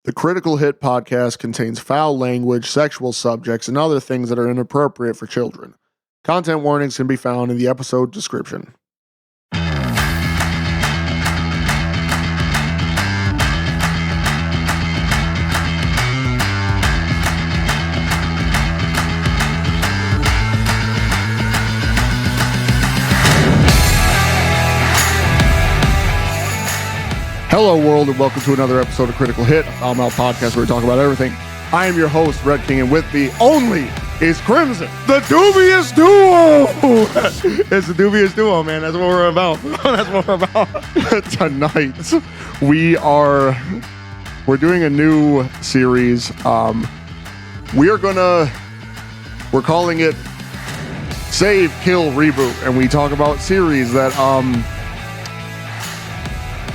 The Critical Hit podcast contains foul language, sexual subjects, and other things that are inappropriate for children. Content warnings can be found in the episode description. Hello, world, and welcome to another episode of Critical Hit, a foul mouth podcast where we talk about everything. I am your host, Red King, and with me only is Crimson, the Dubious Duo. It's the Dubious Duo, man. That's what we're about. That's what we're about. Tonight, we're doing a new series. We're calling it Save, Kill, Reboot, and we talk about series that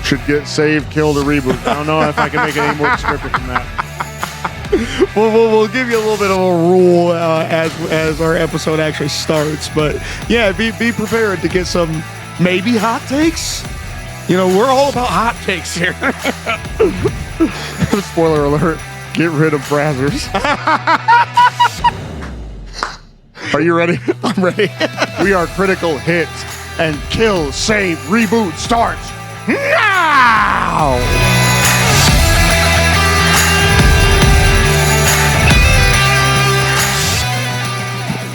should get saved, killed, or reboot. I don't know if I can make it any more descriptive than that. We'll give you a little bit of a rule as our episode actually starts. But yeah, be prepared to get some maybe hot takes. You know, we're all about hot takes here. Spoiler alert, get rid of Brazzers. Are you ready? I'm ready. We are Critical Hit, and Kill, Save, Reboot starts now!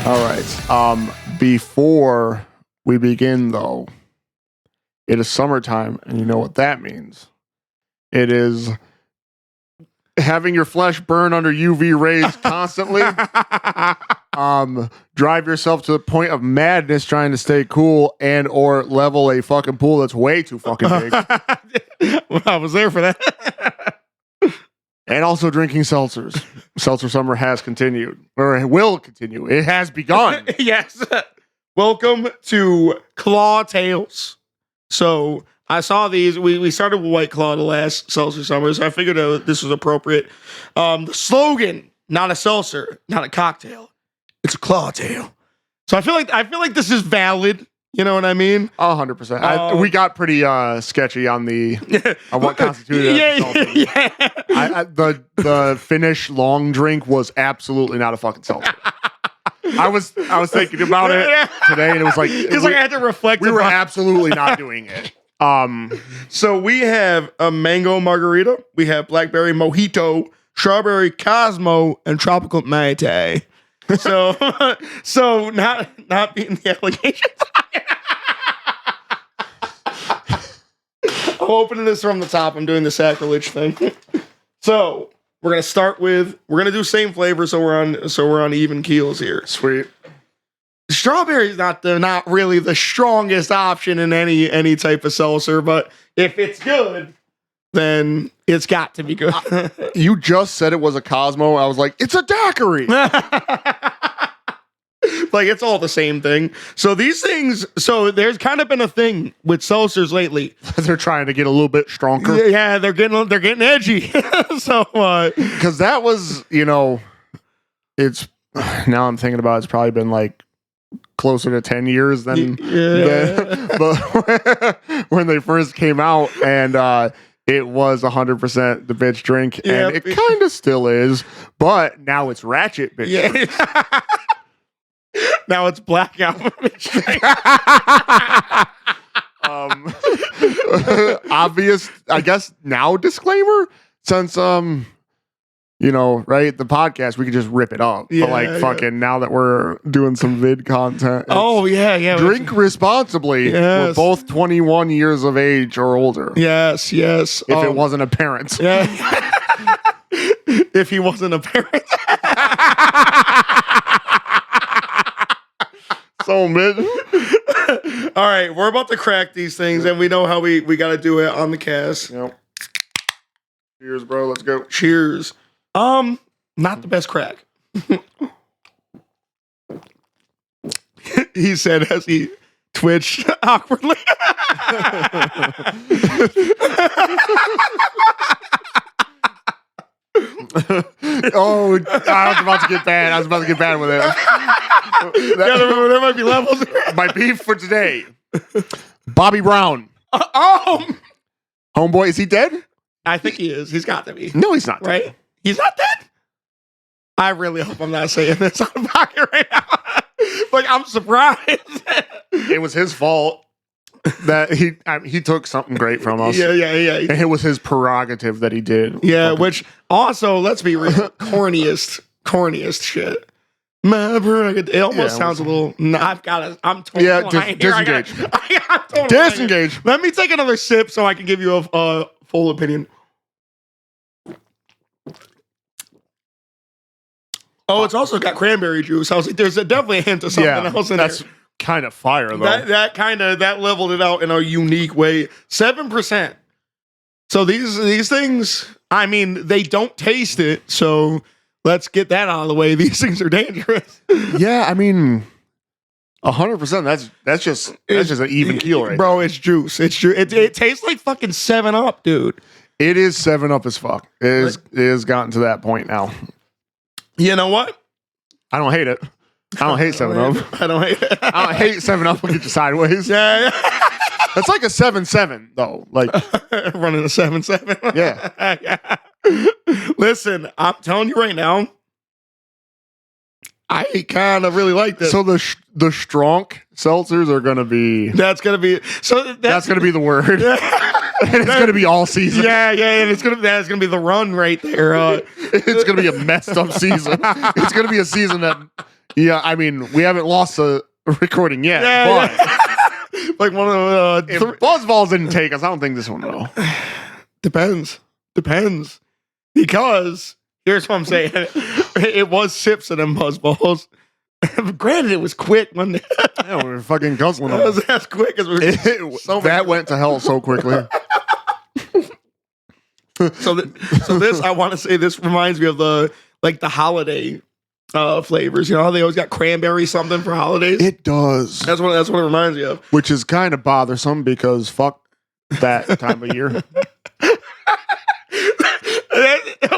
All right. Before we begin, though, it is summertime, and you know what that means. It is having your flesh burn under UV rays constantly. Drive yourself to the point of madness trying to stay cool and or level a fucking pool that's way too fucking big. Well, I was there for that. And also drinking seltzers. Seltzer summer has continued, or it will continue. It has begun. Yes. Welcome to Clawtails. So I saw these. We started with Whiteclaw the last seltzer summer, so I figured this was appropriate. The slogan: not a seltzer, not a cocktail. It's a clawtail. So I feel like this is valid. You know what I mean? 100%. We got pretty sketchy on what constituted as seltzer. Yeah. The Finnish long drink was absolutely not a fucking seltzer. I was thinking about it today, and it was like I had to reflect. We were absolutely not doing it. So we have a mango margarita, we have blackberry mojito, strawberry Cosmo, and tropical Mai-Tai. So not being the allegations. I'm opening this from the top. I'm doing the sacrilege thing. So we're gonna do same flavor, so we're on even keels here. Sweet. Strawberry is not really the strongest option in any type of seltzer, but if it's good, then it's got to be good. You just said it was a Cosmo. I was like, it's a daiquiri. Like, it's all the same thing. So these things, there's kind of been a thing with seltzers lately. They're trying to get a little bit stronger. Yeah, they're getting edgy. So because that was, it's now I'm thinking about it, it's probably been like closer to 10 years than when they first came out, and it was 100% the bitch drink, and it kind of still is, but now it's ratchet bitch drink. Now it's blackout bitch drink. Obvious, I guess, now disclaimer, since right, the podcast, we could just rip it up. But fucking now that we're doing some vid content. Drink responsibly. Yes. We're both 21 years of age or older. Yes. If it wasn't a parent. Yeah. If he wasn't a parent. So mid. All right, we're about to crack these things, and we know how we got to do it on the cast. Yep. Cheers, bro. Let's go. Cheers. Not the best crack. He said as he twitched awkwardly. Oh, I was about to get bad. With it. There might be levels. My beef for today. Bobby Brown. Oh, Homeboy, is he dead? I think he is. He's got to be. No, he's not. Right? He's not dead? I really hope I'm not saying this on the pocket right now. Like, I'm surprised. It was his fault that he took something great from us. Yeah. And it was his prerogative that he did. Yeah, which also, let's be real, corniest shit. My prerogative. It almost sounds a little. I'm totally disengage. I'm totally Disengage. Let me take another sip so I can give you a full opinion. Oh, it's also got cranberry juice. I was like, there's definitely a hint of something else in there. That's kind of fire, though. That leveled it out in a unique way. 7%. So these things, I mean, they don't taste it. So let's get that out of the way. These things are dangerous. Yeah, I mean, 100%. That's just an even keel, right? Bro, it's juice. It's juice. It tastes like fucking 7-Up, dude. It is 7-Up as fuck. It is gotten to that point now. You know what? I don't hate it. I don't hate 7-Up. I don't hate it. I don't hate 7-Up. Will get you sideways. Yeah. That's like a 7-7 though. Like running a 7-7. Yeah. Listen, I'm telling you right now, I kind of really like this. So the Stronk seltzers are gonna be. That's gonna be. So that's gonna be the word. And it's gonna be all season. Yeah, and that's gonna be the run right there. It's gonna be a messed up season. It's gonna be a season that, I mean, we haven't lost a recording yet, but like one of the if Buzzballs didn't take us, I don't think this one will. Depends, because here's what I'm saying: it was sips of them Buzzballs. Granted, it was quick when we were fucking guzzling them. It was as quick as we that went to hell so quickly. So this, I want to say, this reminds me of the holiday flavors. You know how they always got cranberry something for holidays? It does. That's what it reminds me of. Which is kind of bothersome because fuck that time of year.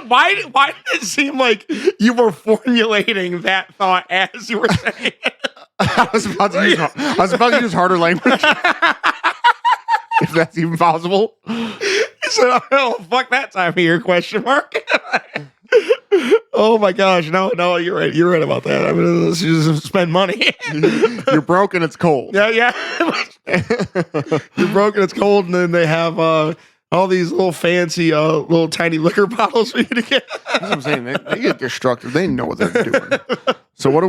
Why did it seem like you were formulating that thought as you were saying it? I was about to use harder language. If that's even possible. He said, "Oh, fuck that time of year?" Question mark. Oh my gosh! No, you're right. You're right about that. I mean, let's just spend money. You're broke and it's cold. Yeah. You're broke and it's cold, and then they have all these little fancy, little tiny liquor bottles for you to get. That's what I'm saying. They get destructive. They know what they're doing. So I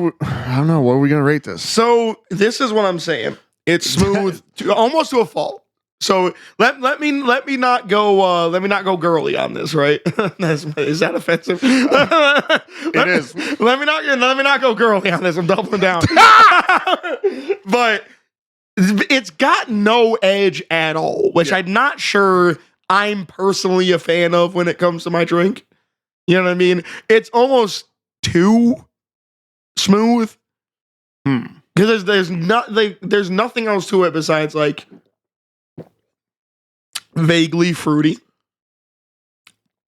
don't know. What are we going to rate this? So this is what I'm saying. It's smooth, almost to a fault. So let me not go girly on this, right? Is that offensive? It is. Let me not go girly on this. I'm doubling down. But it's got no edge at all, which I'm not sure I'm personally a fan of when it comes to my drink. You know what I mean? It's almost too smooth. Because there's nothing else to it besides like vaguely fruity.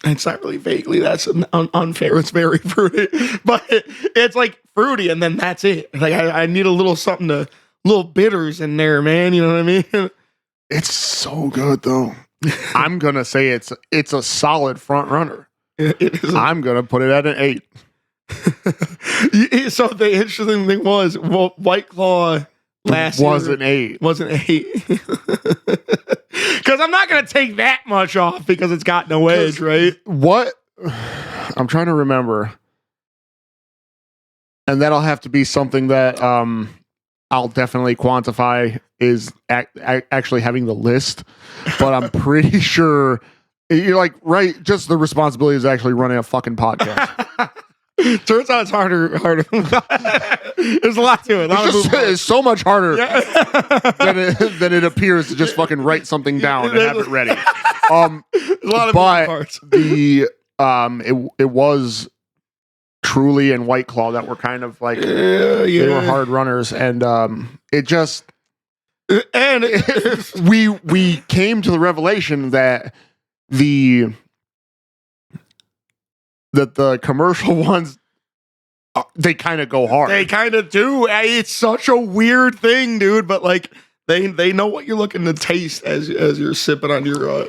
It's not really vaguely. That's unfair. It's very fruity, but it's like fruity, and then that's it. Like I need a little something little bitters in there, man. You know what I mean? It's so good though. I'm gonna say it's a solid front runner. It is. I'm gonna put it at an 8. So the interesting thing was, Whiteclaw last was year an 8. Was an 8. Because I'm not gonna take that much off because it's got no edge, right? What? I'm trying to remember, and that'll have to be something that I'll definitely quantify is actually having the list, but I'm pretty sure you're like, right, just the responsibility is actually running a fucking podcast. Turns out it's harder. There's a lot to it. It's so much harder than it appears to just fucking write something down and have it ready. A lot of parts. It was Truly and Whiteclaw that were kind of like they were hard runners, and it just we came to the revelation that the commercial ones, they kind of go hard. They kind of do. It's such a weird thing, dude. But like they know what you're looking to taste as you're sipping on your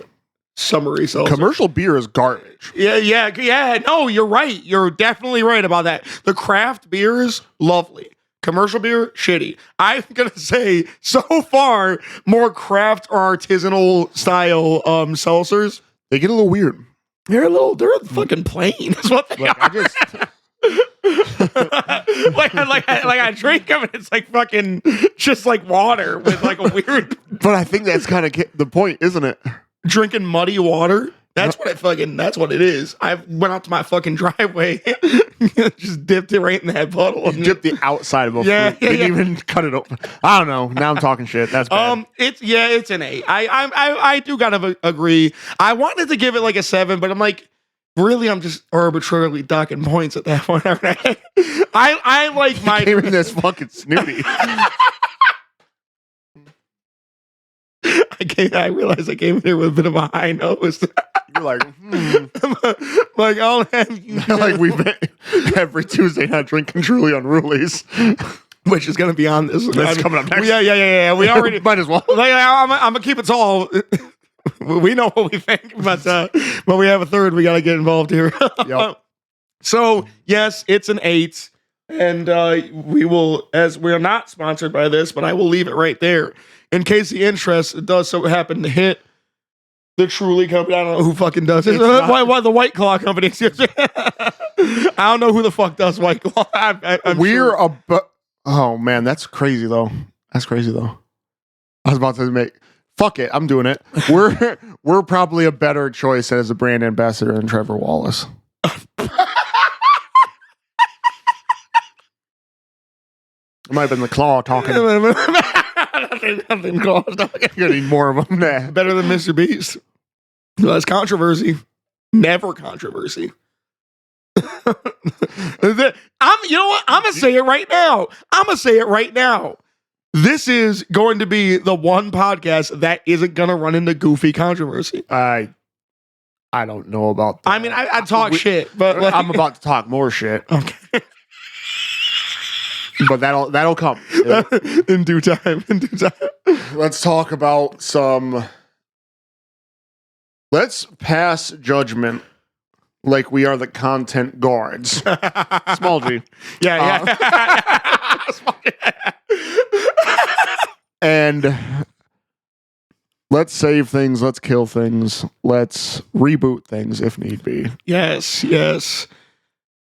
summery seltzer. Commercial beer is garbage. Yeah. No, you're right. You're definitely right about that. The craft beers, lovely. Commercial beer, shitty. I'm gonna say so far more craft or artisanal style seltzers. They get a little weird. They're fucking plain. That's what they Like, are. I just like I drink them and it's like fucking just like water with like a weird But I think that's kind of the point, isn't it? drinking muddy water. That's what it is. I went out to my fucking driveway, just dipped it right in that puddle. You dip the outside of a fruit. Didn't even cut it open. I don't know. Now I'm talking shit. That's bad. It's an 8. I do kind of agree. I wanted to give it like a 7, but I'm like, really, I'm just arbitrarily docking points at that point. I like my Came in this fucking snooty. I realized I came in here with a bit of a high nose. You're like, like I'll have you like we've been every Tuesday night drinking truly unrulies, which is gonna be on this. That's coming up next. Yeah. We already might as well. Like, I'm gonna keep it tall. We know what we think, but we have a third. We gotta get involved here. Yep. So yes, it's an 8, and we will, as we are not sponsored by this, but I will leave it right there in case the interest does so happen to hit the Truly company. I don't know who fucking does it. Why the Whiteclaw company? I don't know who the fuck does Whiteclaw. Oh man, that's crazy though. That's crazy though. I was about to make. Fuck it, I'm doing it. We're probably a better choice as a brand ambassador than Trevor Wallace. It might have been the Claw talking. Nothing Claw talking. You're gonna need more of them. Nah. Better than Mr. Beast. Less controversy. Never controversy. You know what? I'm gonna say it right now. This is going to be the one podcast that isn't gonna run into goofy controversy. I don't know about that. I mean, I talk shit, but like, I'm about to talk more shit. Okay. But that'll come in due time. Let's talk about some. Let's pass judgment like we are the content guards. Small G. Yeah. And let's save things. Let's kill things. Let's reboot things if need be. Yes.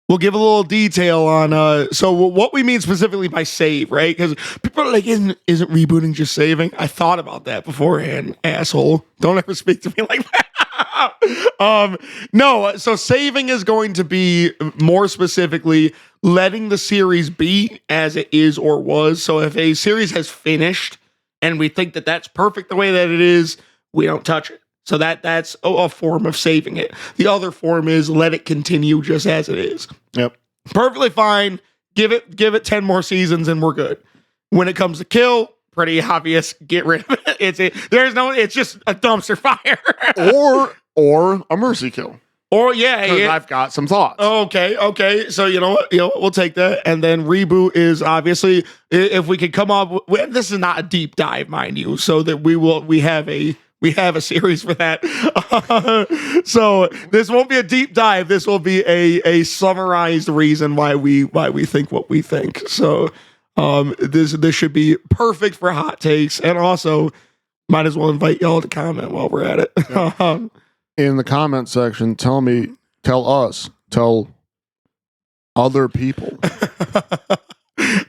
We'll give a little detail on so what we mean specifically by save, right? Because people are like, isn't rebooting just saving? I thought about that beforehand, asshole. Don't ever speak to me like that. No, so saving is going to be more specifically letting the series be as it is or was. So if a series has finished and we think that that's perfect the way that it is, we don't touch it. So that's a form of saving it. The other form is let it continue just as it is. Yep. Perfectly fine. Give it 10 more seasons and we're good. When it comes to kill, pretty obvious. Get rid of it. It's just a dumpster fire. or a mercy kill. Or yeah. I've got some thoughts. Okay. So you know what? We'll take that. And then reboot is obviously if we could come up with, this is not a deep dive, mind you, so that we have a series for that. So this won't be a deep dive. This will be a summarized reason why we think what we think. So this should be perfect for hot takes, and also might as well invite y'all to comment while we're at it. Yeah. In the comment section, tell other people.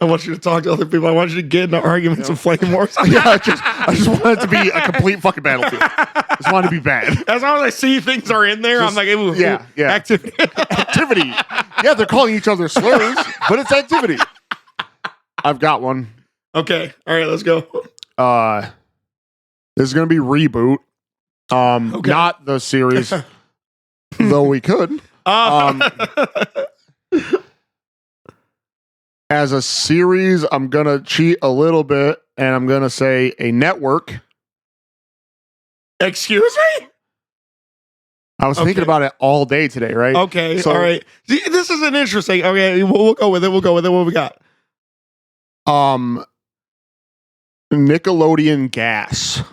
I want you to talk to other people. I want you to get into arguments and flame wars. Yeah, I just want it to be a complete fucking battlefield. I just want it to be bad. As long as I see things are in there, I'm like, ooh, yeah. Activity. Activity. Yeah, they're calling each other slurs, but it's activity. I've got one. Okay. All right, let's go. This is going to be Reboot. Okay. Not the series, though we could. As a series, I'm going to cheat a little bit, and I'm going to say a network. Excuse me? I was thinking about it all day today, right? Okay, so, all right. See, this is an interesting. Okay, we'll go with it. What we got? Nickelodeon Gas.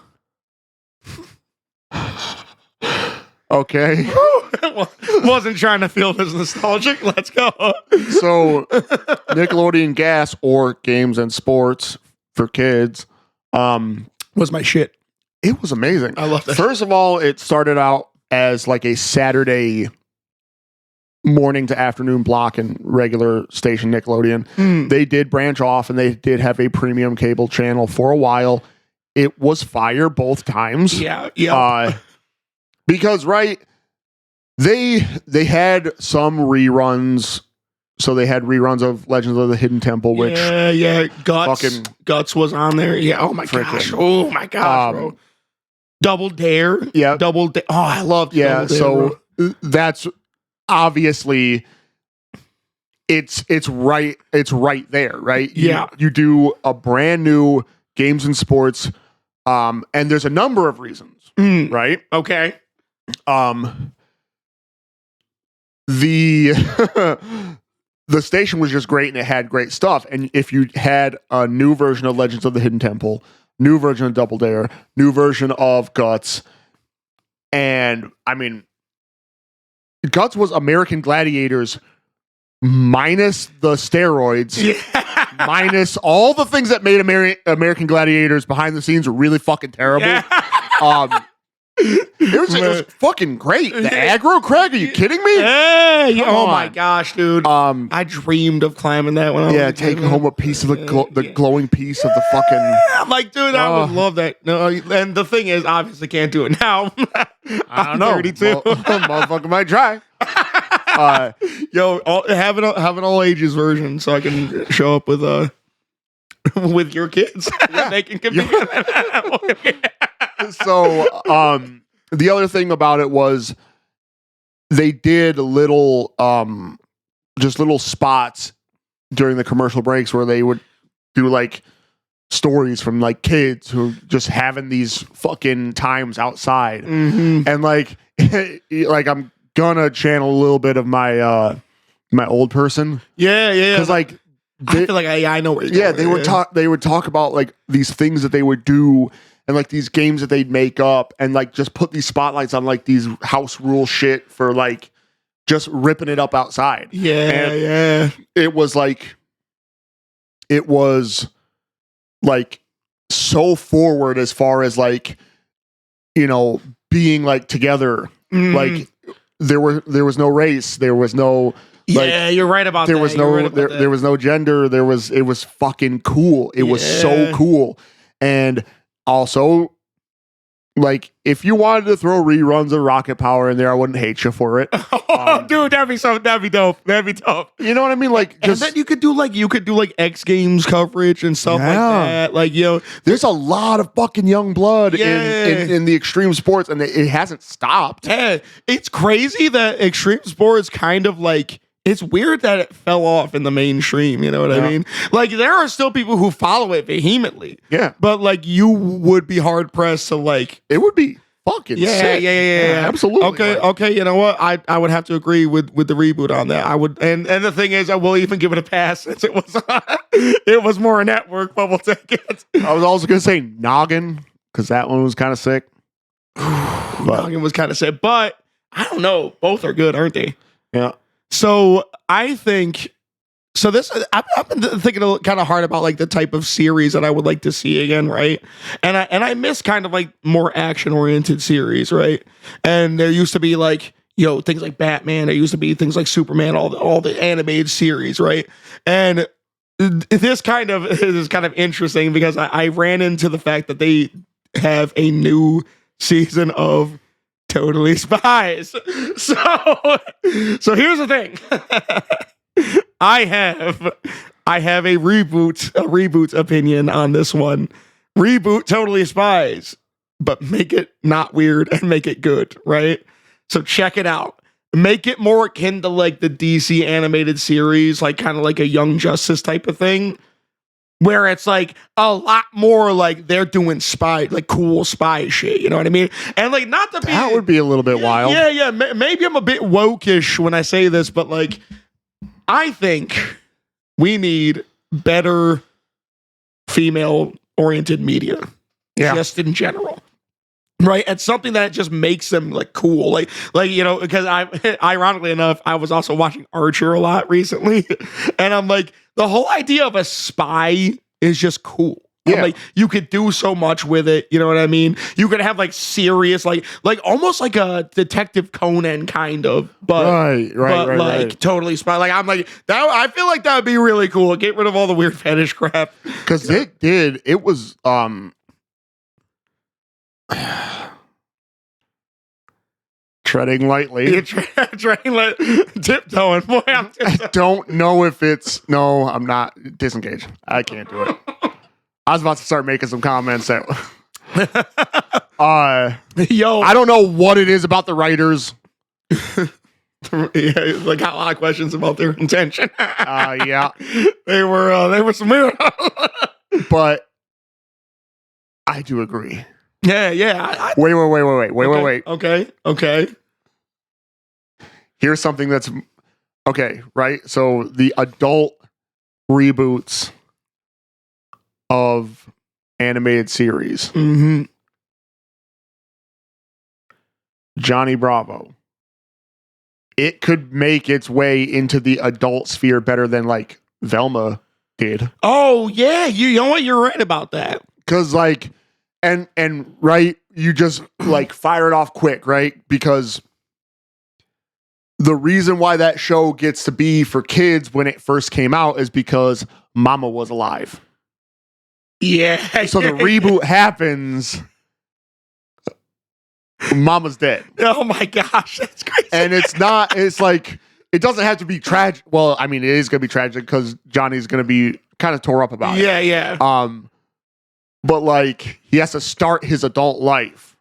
Okay. Wasn't trying to feel this nostalgic. Let's go. So Nickelodeon Gas, or Games and Sports for Kids, Was my shit. it was amazing. I love that. First of all, it started out as like a Saturday morning to afternoon block in regular station Nickelodeon. They did branch off and they did have a premium cable channel for a while. It was fire both times. Yeah. Yeah. Because they had some reruns. So they had reruns of Legends of the Hidden Temple, which Guts was on there. Yeah. Oh my gosh. Oh my gosh, bro. Double Dare. Yeah. Double Dare. Oh, I loved yeah. Double Dare, So bro. that's obviously it's right there, right? You do a brand new Games and Sports, and there's a number of reasons, right? Okay. The station was just great and it had great stuff. And if you had a new version of Legends of the Hidden Temple, new version of Double Dare, new version of Guts, and I mean, Guts was American Gladiators minus the steroids, minus all the things that made American Gladiators behind the scenes were really fucking terrible. Yeah. It was fucking great. The aggro Craig, are you kidding me? Hey, oh my gosh, dude. I dreamed of climbing that one. Yeah, taking home a piece of the glowing piece of the fucking. I'm like, dude, I would love that. No, and the thing is, obviously can't do it now. I don't know. 32. Motherfucker might try. Have an all ages version so I can show up with your kids. Yeah. They can compete. So, the other thing about it was they did little spots during the commercial breaks where they would do like stories from like kids who just having these fucking times outside. And like I'm gonna channel a little bit of my my old person. Yeah. Because like I feel like I know where you're going. They would talk about like these things that they would do and like these games that they'd make up and like just put these spotlights on like these house rule shit for like just ripping it up outside. Yeah. It was like so forward as far as like, you know, being like together. Like there was no race, there was no you're right about there that. There was no gender. It was fucking cool. It was so cool. And also, like, if you wanted to throw reruns of Rocket Power in there, I wouldn't hate you for it. Dude, that'd be dope. That'd be dope. You know what I mean? Like, just and then you could do like X Games coverage and stuff like that. Like, there's a lot of fucking young blood in the extreme sports, and it hasn't stopped. Yeah, it's crazy that extreme sports kind of like. It's weird that it fell off in the mainstream, you know what I mean? Like, there are still people who follow it vehemently. Yeah. But, like, you would be hard-pressed to, like... It would be fucking sick. Yeah. Absolutely. Okay, you know what? I would have to agree with the reboot on that. I would... And the thing is, I will even give it a pass since it was more a network, but we'll take it. I was also going to say Noggin, because that one was kind of sick. Noggin was kind of sick, but I don't know. Both are good, aren't they? Yeah. So I think this. I've been thinking kind of hard about like the type of series that I would like to see again, right? And I miss kind of like more action oriented series, right? And there used to be like things like Batman. There used to be things like Superman. All the animated series, right? And this kind of is kind of interesting because I ran into the fact that they have a new season of Totally Spies. So here's the thing. I have a reboot opinion on this one. Reboot Totally Spies, but make it not weird and make it good, right? So check it out. Make it more akin to like the DC animated series, like kind of like a Young Justice type of thing. Where it's like a lot more like they're doing cool spy shit, you know what I mean? And like not to be that would be a little bit wild. Yeah. Maybe I'm a bit woke-ish when I say this, but like I think we need better female-oriented media, just in general. Right, it's something that just makes them like cool, like because ironically enough, I was also watching Archer a lot recently, and I'm like, the whole idea of a spy is just cool. Yeah. Like you could do so much with it, you know what I mean? You could have like serious, like almost like a Detective Conan kind of, but right. Totally spy. Like I'm like that. I feel like that would be really cool. Get rid of all the weird fetish crap because it was treading lightly. Tiptoeing. Boy, I'm tiptoeing. I don't know if it's... No, I'm not. Disengage. I can't do it. I was about to start making some comments that... Yo. I don't know what it is about the writers. Yeah, like a lot of questions about their intention. Yeah. They were some... But I do agree. Yeah. Wait. Okay. Here's something that's okay, right? So the adult reboots of animated series. Mm-hmm. Johnny Bravo. It could make its way into the adult sphere better than like Velma did. Oh yeah, you know what? You're right about that. Because like, and right, you just like fire it off quick, right? Because the reason why that show gets to be for kids when it first came out is because Mama was alive. Yeah. So the reboot happens. Mama's dead. Oh my gosh, that's crazy. And it's like, it doesn't have to be tragic. Well, I mean, it is going to be tragic because Johnny's going to be kind of tore up about it. Yeah. But like, he has to start his adult life.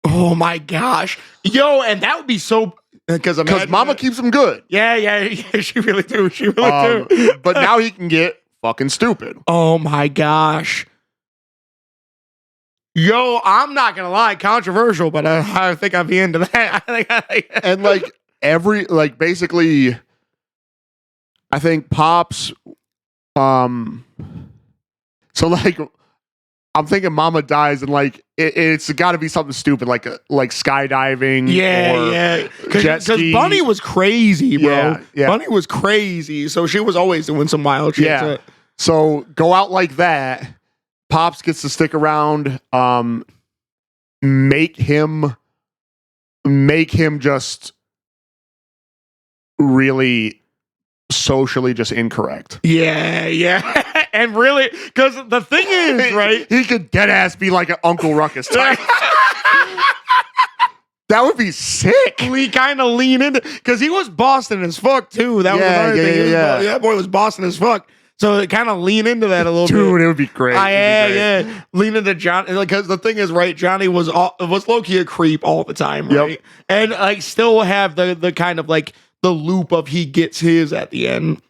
Oh my gosh. Yo, and that would be so... Because Mama keeps him good. Yeah, she really do. Do. But now he can get fucking stupid. Oh my gosh. Yo, I'm not gonna lie, controversial, but I think I'd be into that. And like basically, I think Pops. So like, I'm thinking Mama dies, and like it's got to be something stupid, like skydiving. Yeah. Because Bunny was crazy, bro. Yeah. Bunny was crazy, so she was always doing some wild shit. Yeah. So go out like that. Pops gets to stick around. Make him just really socially just incorrect. Yeah. And really, because the thing is, right? He could dead ass be like an Uncle Ruckus type. That would be sick. We kind of lean into, because he was Boston as fuck too. That was another thing. Yeah. That boy was Boston as fuck. So kind of lean into that a little bit. Dude, it would be great. Yeah. Lean into Johnny. Because the thing is, right, Johnny was low-key a creep all the time, right? Yep. And like still have the kind of like the loop of he gets his at the end.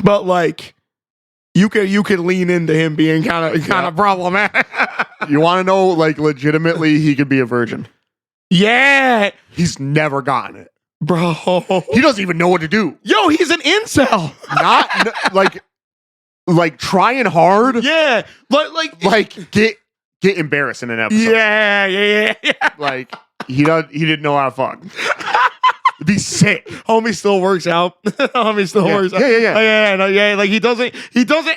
But like you could lean into him being kind of problematic. You want to know, like, legitimately he could be a virgin. Yeah. He's never gotten it. Bro. He doesn't even know what to do. Yo, he's an incel. Like trying hard. Yeah. Like get embarrassed in an episode. Yeah. Like he didn't know how to fuck. It'd be sick. Homie still works out. Works out. Yeah. Like he doesn't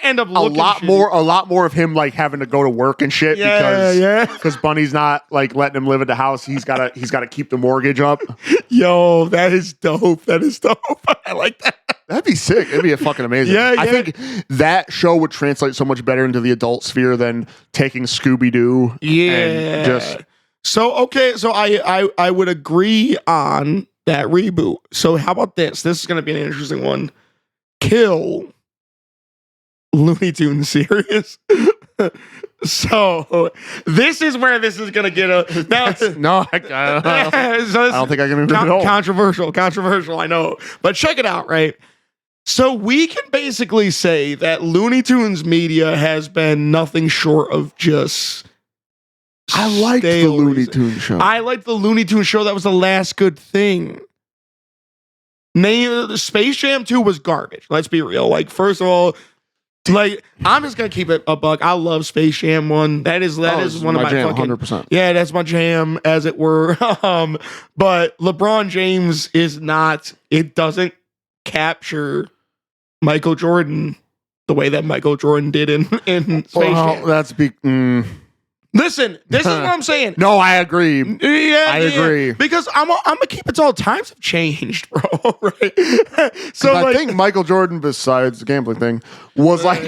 end up looking a lot more of him like having to go to work and shit because Bunny's not like letting him live at the house. He's gotta keep the mortgage up. Yo, that is dope. I like that. That'd be sick. It'd be fucking amazing. Yeah. I think that show would translate so much better into the adult sphere than taking Scooby-Doo. Yeah. So I would agree on that reboot. So how about this? This is going to be an interesting one. Kill Looney Tunes series. So this is where this is going to get a... Now, I don't think I can agree at all. Controversial, I know. But check it out, right? So we can basically say that Looney Tunes media has been nothing short of just... I liked the Looney Tunes show. I liked the Looney Tunes show. That was the last good thing. Space Jam 2 was garbage. Let's be real. Like, first of all, Like, I'm just gonna keep it a buck. I love Space Jam 1. That is one of my jam, fucking 100%. Yeah, that's my jam, as it were. But LeBron James is not. It doesn't capture Michael Jordan the way that Michael Jordan did in Space Jam. That's Listen, this is what I'm saying. No, I agree. I agree. Because I'm gonna keep it all. Times have changed, bro. Right? So I think Michael Jordan, besides the gambling thing, was like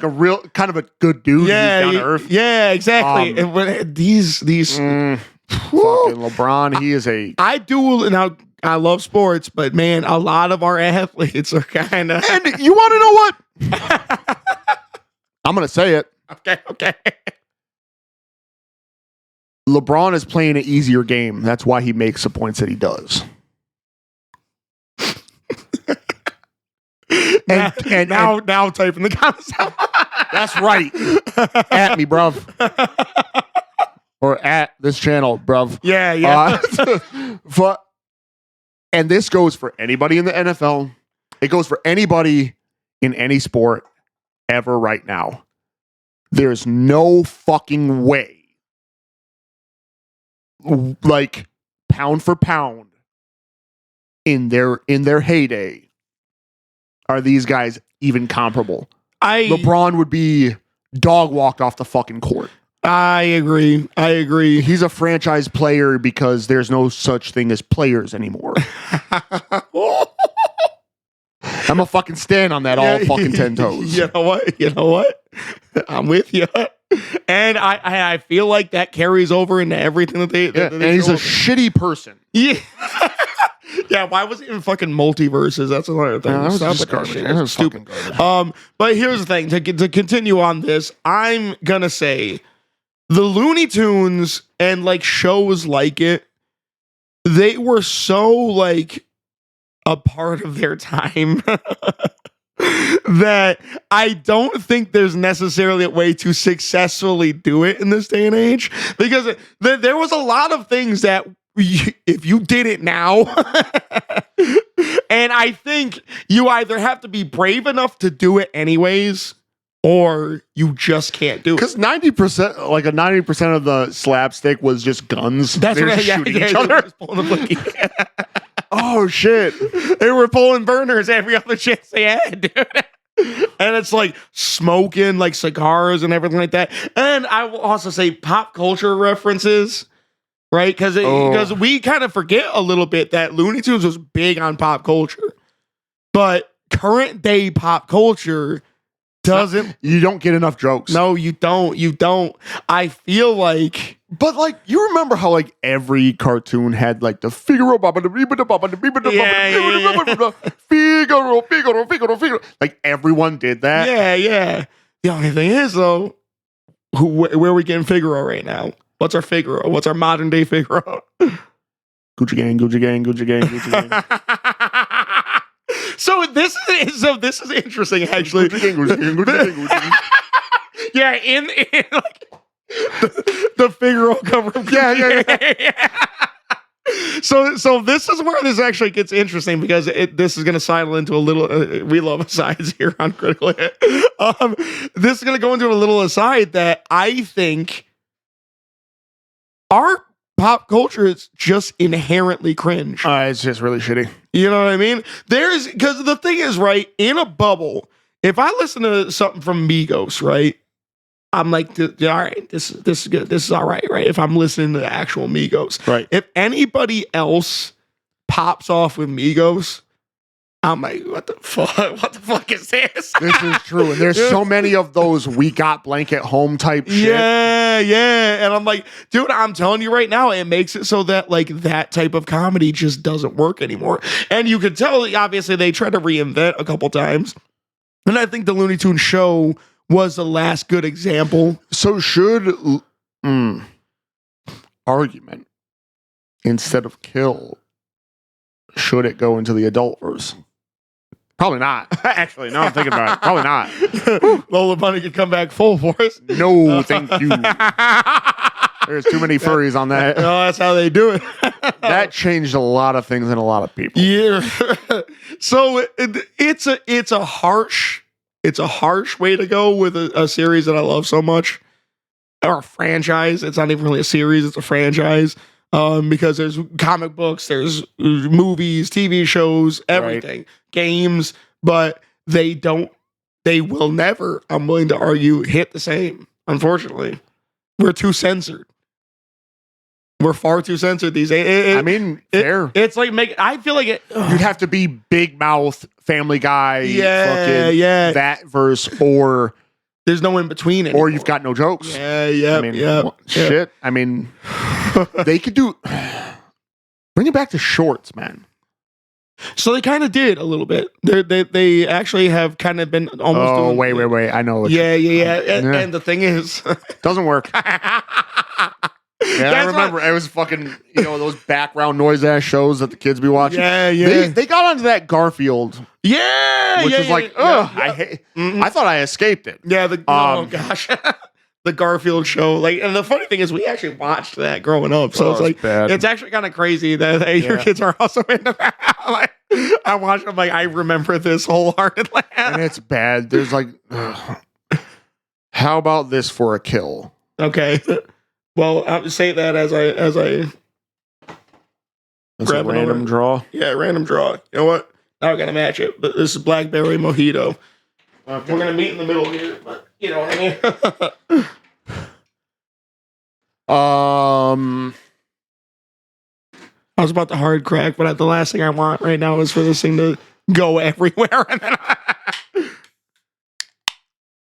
a real kind of a good dude. Yeah, who's down to earth. Yeah, exactly. And when these fucking LeBron, he is a. I do now. I love sports, but man, a lot of our athletes are kind of. And you want to know what? I'm gonna say it. Okay. LeBron is playing an easier game. That's why he makes the points that he does. and now type in the comments. That's right. At me, bruv. Or at this channel, bruv. Yeah. And this goes for anybody in the NFL. It goes for anybody in any sport ever right now. There's no fucking way, like pound for pound, in their heyday, are these guys even comparable? LeBron would be dog walked off the fucking court. I agree. He's a franchise player because there's no such thing as players anymore. I'm a fucking stand on that all fucking 10 toes. You know what? I'm with you. And I feel like that carries over into everything that they and he's a shitty person. Yeah. Yeah, why was it even fucking multiverses? That's another thing. That was just garbage. That was stupid. Garbage. But here's the thing. To continue on this, I'm gonna say the Looney Tunes and like shows like it, they were so like a part of their time that I don't think there's necessarily a way to successfully do it in this day and age, because there was a lot of things that if you did it now, and I think you either have to be brave enough to do it anyways, or you just can't do it. Because 90%, like 90% of the slapstick was just guns. That's They're right. shooting each other. Oh shit! They were pulling burners every other chance they had, dude. And it's like smoking like cigars and everything like that. And I will also say pop culture references, right? Because we kind of forget a little bit that Looney Tunes was big on pop culture, but current day pop culture doesn't. You don't get enough jokes. No, you don't. You don't. I feel like. But like, you remember how like every cartoon had like the Figaro, Figaro. Like everyone did that. Yeah. The only thing is though, where are we getting Figaro right now? What's our Figaro? What's our modern day Figaro? Gucci gang, Gucci gang, Gucci gang, Gucci gang. So this is interesting actually. Gucci gang, Gucci gang, Gucci gang, Gucci gang. Yeah, in like the Figaro cover of Yeah. So this is where this actually gets interesting, because this is going to sidle into a little. We love asides here on Critical Hit. This is going to go into a little aside that I think our pop culture is just inherently cringe. It's just really shitty. You know what I mean? Because the thing is, right, in a bubble, if I listen to something from Migos, right, I'm like, all right, this is good. This is all right, right? If I'm listening to the actual Migos. Right. If anybody else pops off with Migos, I'm like, what the fuck? What the fuck is this? This is true. And there's so many of those we got blanket home type shit. Yeah. And I'm like, dude, I'm telling you right now, it makes it so that like that type of comedy just doesn't work anymore. And you can tell, obviously, they tried to reinvent a couple times. And I think the Looney Tunes show was the last good example. So should argument, instead of kill, should it go into the adult verse? Probably not. Actually, no, I'm thinking about it. Probably not. Lola Bunny could come back full force. No, thank you. There's too many furries on that. No, that's how they do it. That changed a lot of things in a lot of people. Yeah. So it's a harsh it's a harsh way to go with a series that I love so much, or a franchise. It's not even really a series; it's a franchise. Because there's comic books, there's movies, TV shows, everything, games, but they will never, I'm willing to argue, hit the same. Unfortunately, we're too censored. We're far too censored these days. Fair. It's like I feel like you'd have to be Big Mouth, Family Guy, yeah, that verse, or there's no in between anymore. Or you've got no jokes. Yeah. Shit. I mean, they could bring it back to shorts, man. So they kind of did a little bit. They actually have kind of been almost. Oh, wait. I know. Yeah. And the thing is, doesn't work. Yeah, I remember it was fucking, those background noise ass shows that the kids be watching. Yeah. They got onto that Garfield. Yeah. Which was like, I thought I escaped it. Yeah. Oh gosh. The Garfield show. And the funny thing is we actually watched that growing up. So it's bad. It's actually kind of crazy that your kids are also into that. I watched them, I remember this wholeheartedly. And it's bad. There's how about this for a kill? Okay. Well, I'll say that as I That's a random draw. Yeah, random draw. You know what? Now I gotta match it. But this is Blackberry Mojito. We're gonna meet in the middle here, but you know what I mean. I was about to hard crack, but the last thing I want right now is for this thing to go everywhere. And then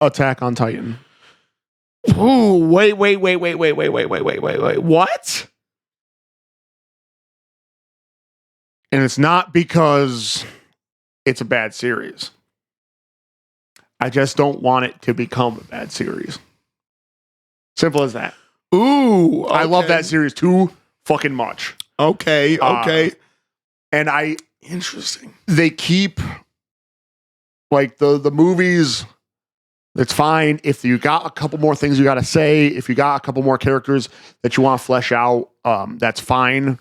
Attack on Titan. Ooh, wait. What? And it's not because it's a bad series. I just don't want it to become a bad series. Simple as that. Ooh, okay. I love that series too fucking much. Okay. And interesting. They keep the movies. It's fine if you got a couple more things you got to say. If you got a couple more characters that you want to flesh out, that's fine.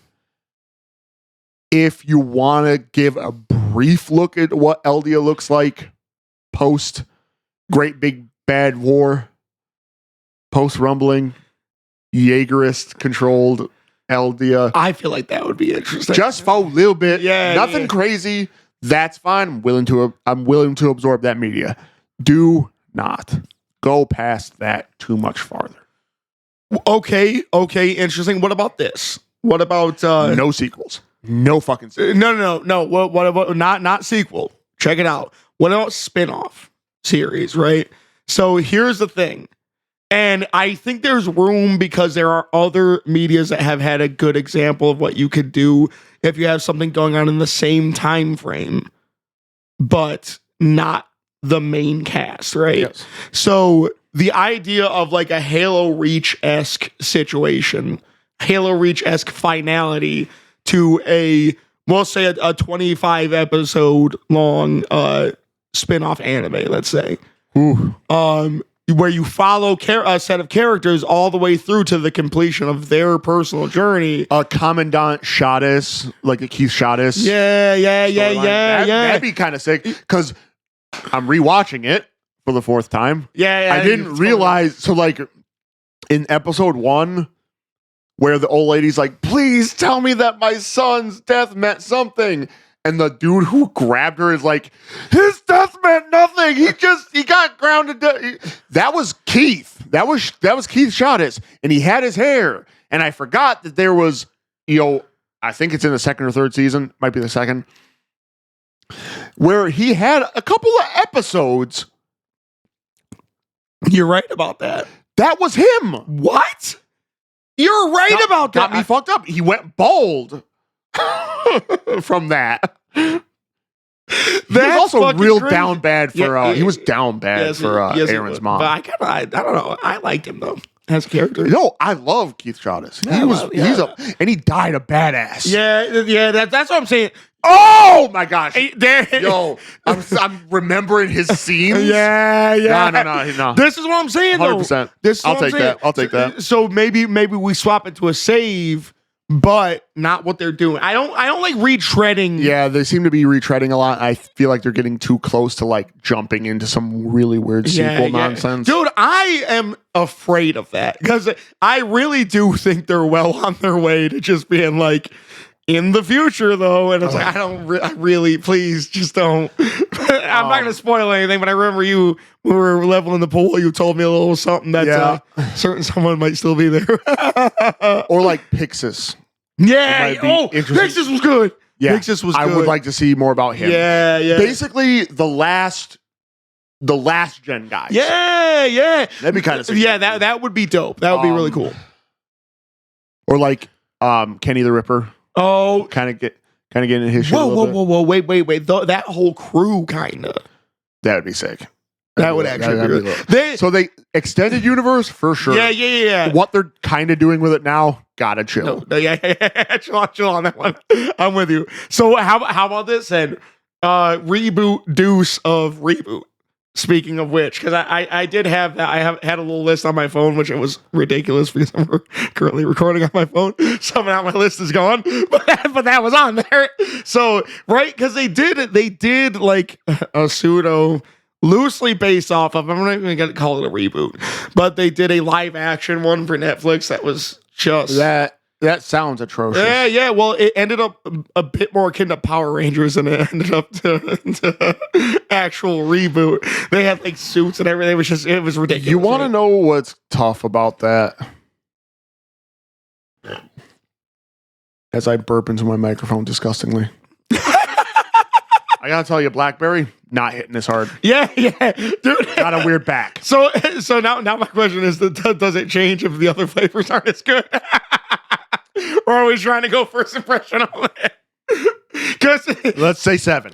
If you want to give a brief look at what Eldia looks like post Great Big Bad War, post Rumbling, Jaegerist controlled Eldia, I feel like that would be interesting. just for a little bit. Yeah, nothing crazy. That's fine. I'm willing to absorb that media. Do not go past that too much farther. Okay, interesting. What about this? What about no sequels? No fucking sequels. No. What about not sequel? Check it out. What about spin-off series, right? So here's the thing. And I think there's room because there are other medias that have had a good example of what you could do if you have something going on in the same time frame, but not the main cast, right? Yes. So the idea of a Halo Reach-esque situation, Halo Reach-esque finality to we'll say a 25 episode long spin-off anime, let's say. Ooh. Where you follow a set of characters all the way through to the completion of their personal journey. Commandant Shadis, like a Keith Shadis. Yeah. That'd be kind of sick because I'm rewatching it for the fourth time. Yeah. I didn't realize. So, in episode 1, where the old lady's like, "Please tell me that my son's death meant something," and the dude who grabbed her is like, "His death meant nothing. He got grounded." That was Keith. That was Keith Shadis, and he had his hair. And I forgot that there was, I think it's in the second or third season, might be the second, where he had a couple of episodes. You're right about that. That was him. What? You're right about that. Got me fucked up. He went bald from that. He was also real crazy. Down bad for. He was down bad for Aaron's mom. But I don't know. I liked him though as a character. No, I love Keith Shadis. And he died a badass. Yeah. That's what I'm saying. Oh my gosh! Yo, I'm remembering his scenes. Yeah. No. This is what I'm saying, though. 100%. I'll take that. So maybe we swap it to a save but not what they're doing. I don't like retreading. Yeah, they seem to be retreading a lot. I feel like they're getting too close to like jumping into some really weird sequel nonsense. Dude, I am afraid of that because I really do think they're well on their way to just being like in the future though. And it's like, I really, please just don't. I'm not going to spoil anything, but I remember when we were leveling the pool, you told me a little something that certain someone might still be there. Or like Pixis. Yeah. Oh, Pixis was good. Yeah. Pixis was good. I would like to see more about him. Yeah. Basically, the last gen guys. Yeah. That'd be kind of sick. Yeah, that would be dope. That would be really cool. Or like Kenny the Ripper. Oh, kind of getting his shit. Whoa, wait. That whole crew, kind of. That would be sick. That would actually be good. So they extended universe for sure. Yeah. What they're kind of doing with it now, gotta chill. No, yeah. Chill on that one. I'm with you. So how about this then? Reboot deuce of Reboot. Speaking of which, because I did have that, I had a little list on my phone, which it was ridiculous because I'm currently recording on my phone. Somehow my list is gone, but that was on there. So right, because they did like a pseudo loosely based off of. I'm not even gonna call it a reboot, but they did a live action one for Netflix that was just That sounds atrocious. Yeah. Well, it ended up a bit more akin to Power Rangers than it ended up to actual Reboot. They had like suits and everything. It was ridiculous. You want to know what's tough about that? As I burp into my microphone disgustingly. I gotta tell you, BlackBerry, not hitting this hard. Yeah, dude. Got a weird back. So now my question is, does it change if the other flavors aren't as good? Or are we trying to go first impression on it? Let's say 7.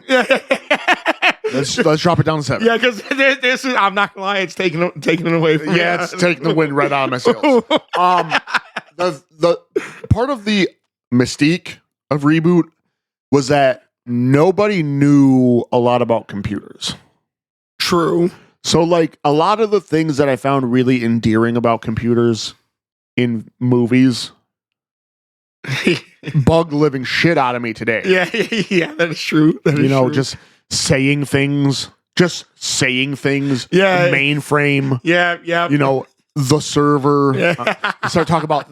Let's drop it down to 7. Yeah, because this is, I'm not gonna lie, it's taking it away from me. Yeah, it's taking the wind right out of my sails. The part of the mystique of Reboot was that nobody knew a lot about computers. True. So like a lot of the things that I found really endearing about computers in movies bug the living shit out of me today. Yeah, that is true. True. Just saying things. Yeah. Mainframe. Yeah. The server. Yeah. Start talking about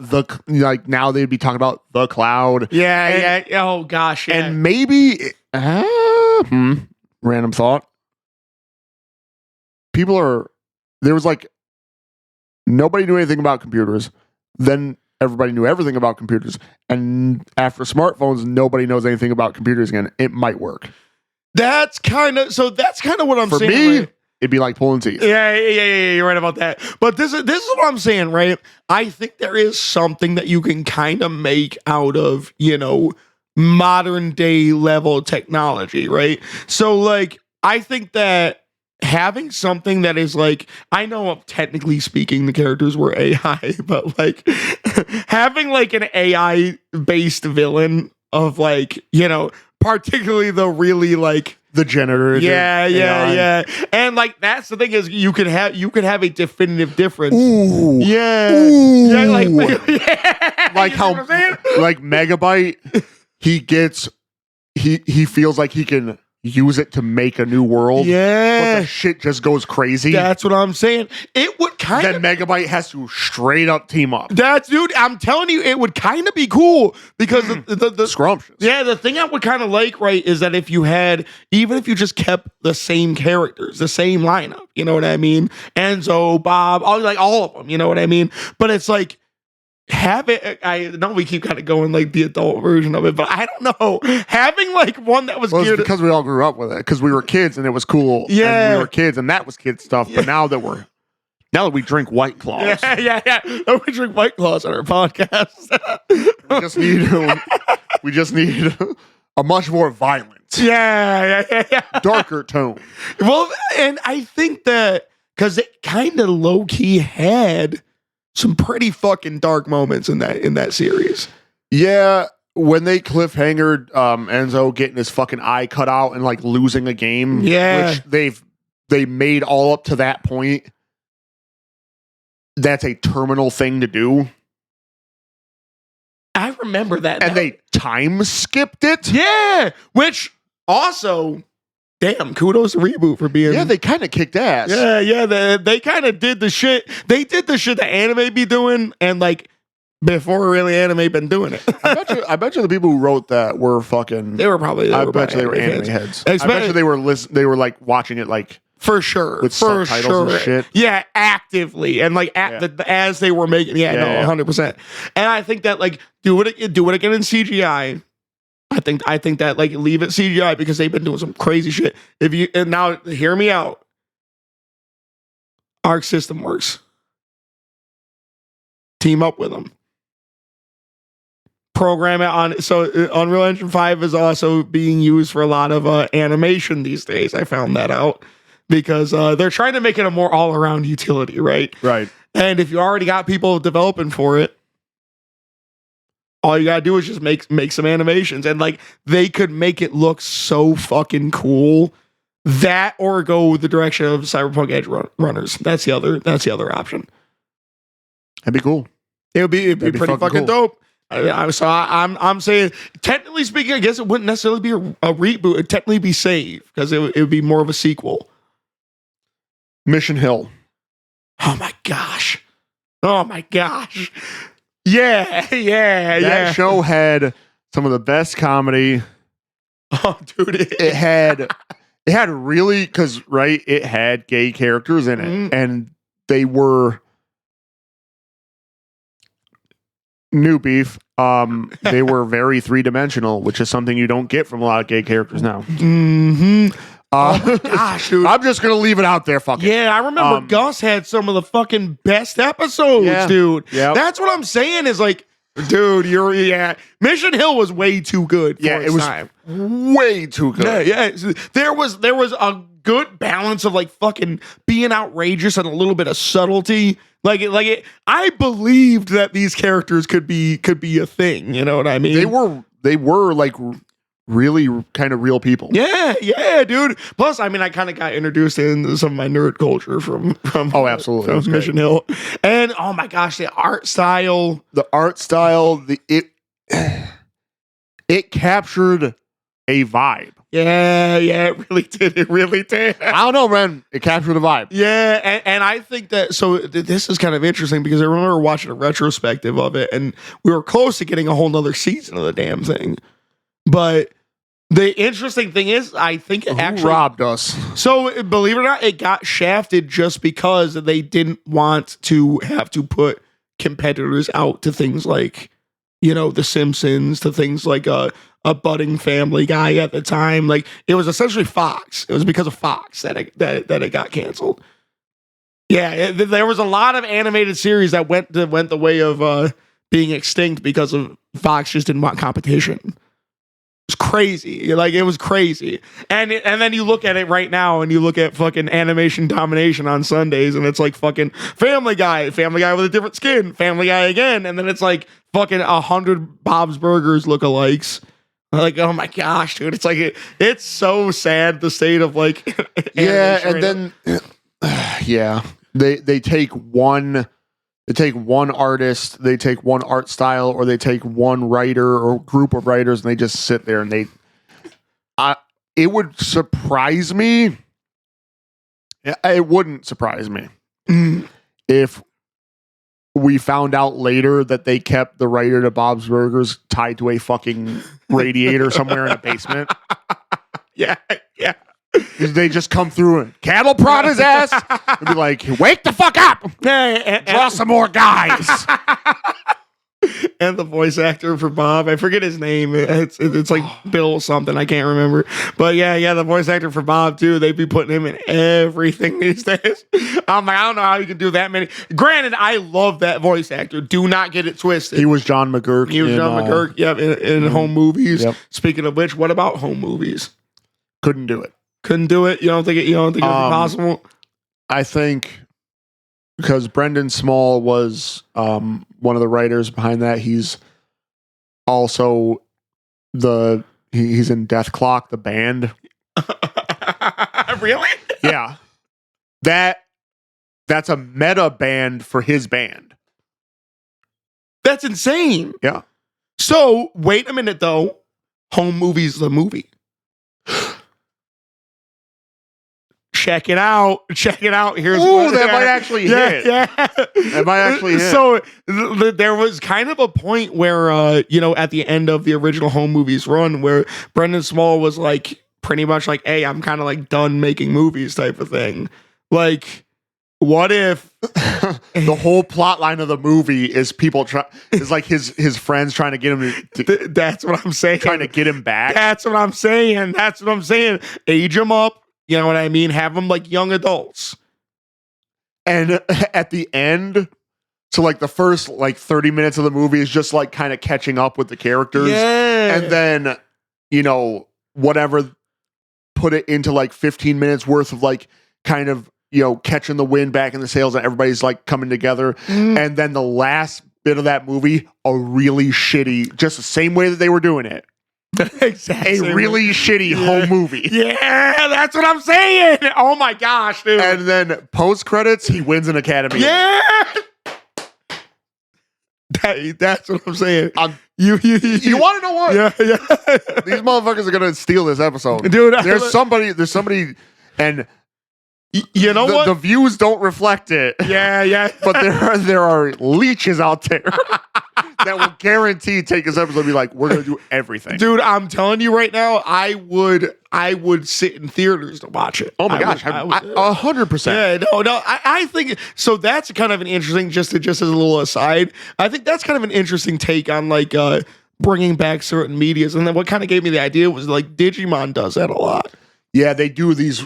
now they'd be talking about the cloud. Yeah. Oh gosh. Yeah. And maybe random thought. There was like nobody knew anything about computers. Then everybody knew everything about computers. And after smartphones, nobody knows anything about computers again. It might work. That's kind of what I'm saying. For me, right? It'd be like pulling teeth. Yeah, you're right about that. But this is what I'm saying, right? I think there is something that you can kind of make out of, modern day level technology, right? So like, I think that having something that is like, I know technically speaking the characters were AI, but like having like an AI based villain of like, particularly the really like the generator. Yeah. And like that's the thing is you could have a definitive difference. Ooh. Yeah. Ooh. Yeah, like like how like Megabyte he feels like he can use it to make a new world. Yeah. But the shit just goes crazy. That's what I'm saying. It would kind of... Then Megabyte has to straight up team up. Dude, I'm telling you, it would kind of be cool because the scrumptious. Yeah, the thing I would kind of like, right, is that even if you just kept the same characters, the same lineup, you know what I mean? Enzo, Bob, all of them, you know what I mean? But it's like, I know we keep kind of going like the adult version of it, but I don't know. Having like one that was geared, because we all grew up with it, because we were kids and it was cool. Yeah, and we were kids and that was kid stuff. But now that we drink Whiteclaws, yeah, we drink Whiteclaws on our podcast. we just need a much more violent, darker tone. Well, and I think that because it kind of low key had some pretty fucking dark moments in that series. Yeah, when they cliffhangered Enzo getting his fucking eye cut out and like losing a game, which they made all up to that point. That's a terminal thing to do. I remember that. And they time skipped it. Yeah, which also, damn, kudos to Reboot for being. Yeah, they kind of kicked ass. Yeah. They kind of did the shit. They did the shit that anime be doing, and like before really anime been doing it. I bet you the people who wrote that were fucking. They were probably. I bet you they were anime heads. I bet you they were They were like watching it like. For sure, with subtitles and shit. Yeah, actively and like as they were making. Yeah, no, 100%. And I think that like do it again in CGI. I think that like leave it CGI because they've been doing some crazy shit. And now hear me out. Arc System Works. Team up with them. Program it on. So Unreal Engine 5 is also being used for a lot of animation these days. I found that out. Because they're trying to make it a more all-around utility, right? Right. And if you already got people developing for it, all you gotta do is just make some animations, and like they could make it look so fucking cool. That or go the direction of Cyberpunk Edge Runners. That's the other option. That'd be cool. It'd be pretty fucking cool. Dope. I'm saying, technically speaking, I guess it wouldn't necessarily be a reboot. It'd technically be saved because it would be more of a sequel. Mission Hill. Oh my gosh. Yeah. That show had some of the best comedy. Oh, dude. It had really, because, right, it had gay characters in it. And they were new beef. They were very three-dimensional, which is something you don't get from a lot of gay characters now. Mm-hmm. Oh my gosh, dude. I'm just gonna leave it out there. Fuck it. Yeah, I remember Gus had some of the fucking best episodes, dude. Yep. That's what I'm saying is like, dude, Mission Hill was way too good for its time. Way too good. Yeah. There was a good balance of like fucking being outrageous and a little bit of subtlety. I believed that these characters could be a thing. You know what I mean? They were like really kind of real people. Yeah, dude. Plus, I mean, I kind of got introduced into some of my nerd culture from absolutely from Mission Hill, and oh my gosh, the art style, it captured a vibe. Yeah, it really did. I don't know, man. It captured a vibe. Yeah, and I think that, so this is kind of interesting because I remember watching a retrospective of it, and we were close to getting a whole nother season of the damn thing. But the interesting thing is, I think it actually robbed us. So believe it or not, it got shafted just because they didn't want to have to put competitors out to things like, The Simpsons, to things like a budding Family Guy at the time. Like, it was essentially Fox. It was because of Fox that it got canceled. Yeah, there was a lot of animated series that went the way of being extinct because of Fox just didn't want competition. It was crazy. It was crazy. And then you look at it right now and you look at fucking animation domination on Sundays and it's like fucking Family Guy with a different skin, Family Guy again. And then it's like fucking 100 Bob's Burgers lookalikes. Like, oh my gosh, dude. It's like, it's so sad, the state of like. Yeah. And then, they take one. They take one artist, they take one art style, or they take one writer or group of writers, and they just sit there and it would surprise me. It wouldn't surprise me if we found out later that they kept the writer to Bob's Burgers tied to a fucking radiator somewhere in a basement. Yeah. They just come through and cattle prod his ass and be like, wake the fuck up! Draw some more guys. And the voice actor for Bob, I forget his name. It's like Bill something, I can't remember. But yeah, the voice actor for Bob too. They'd be putting him in everything these days. I'm like, I don't know how you can do that many. Granted, I love that voice actor. Do not get it twisted. He was John McGurk. Yep, in home movies. Yep. Speaking of which, what about home movies? Couldn't do it. Couldn't do it? You don't think it would be possible? I think because Brendan Small was one of the writers behind that. He's also he's in Death Clock, the band. Really? Yeah. That's a meta band for his band. That's insane. Yeah. So wait a minute though. Home Movie's the movie. Check it out. Check it out. Here's that might actually hit. Yeah. That might actually hit. So there was kind of a point where, at the end of the original Home Movies run, where Brendan Small was like, pretty much like, hey, I'm kind of like done making movies type of thing. Like, what if the whole plot line of the movie is is like his friends trying to get him to that's what I'm saying. Trying to get him back. That's what I'm saying. That's what I'm saying. Age him up. You know what I mean? Have them like young adults. And at the end, so like the first like 30 minutes of the movie is just like kind of catching up with the characters. Yeah. And then, whatever, put it into like 15 minutes worth of like kind of, catching the wind back in the sails and everybody's like coming together. And then the last bit of that movie, a really shitty, just the same way that they were doing it. Exactly. A really shitty home movie. Yeah, that's what I'm saying. Oh my gosh, dude. And then post credits, he wins an Academy. Yeah. That's what I'm saying. You want to know what? Yeah. These motherfuckers are gonna steal this episode, dude. There's somebody, and you know what? The views don't reflect it. Yeah. But there are leeches out there that will guarantee take this episode and be like, we're gonna do everything. Dude, I'm telling you right now, I would sit in theaters to watch it. Oh my gosh, 100%. Yeah, no, I think so. That's kind of an interesting, just as a little aside, I think that's kind of an interesting take on like bringing back certain medias. And then what kind of gave me the idea was like Digimon does that a lot. Yeah, they do these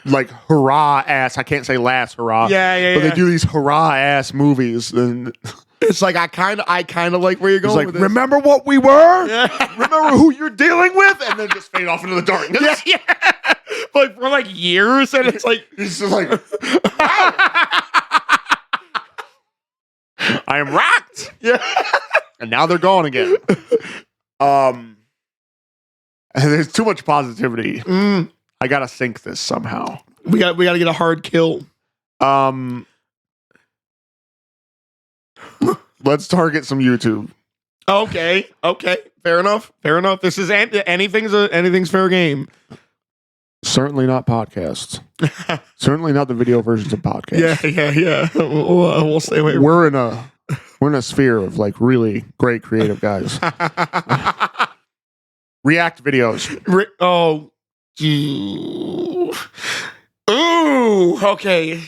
like hurrah ass. I can't say last hurrah. Yeah. But they do these hurrah ass movies, and it's like I kind of like where you're going. It's like, with this. Remember what we were? Yeah. Remember who you're dealing with, and then just fade off into the darkness. Yeah. Like for like years, and it's like it's just like wow. I am rocked. Yeah, and now they're gone again. And there's too much positivity. I gotta sync this somehow. We got to get a hard kill. Let's target some YouTube. Okay. Fair enough. This is anything's fair game. Certainly not podcasts. Certainly not the video versions of podcasts. Yeah. We'll stay away. We're in a sphere of like really great creative guys. React videos. Ooh, okay.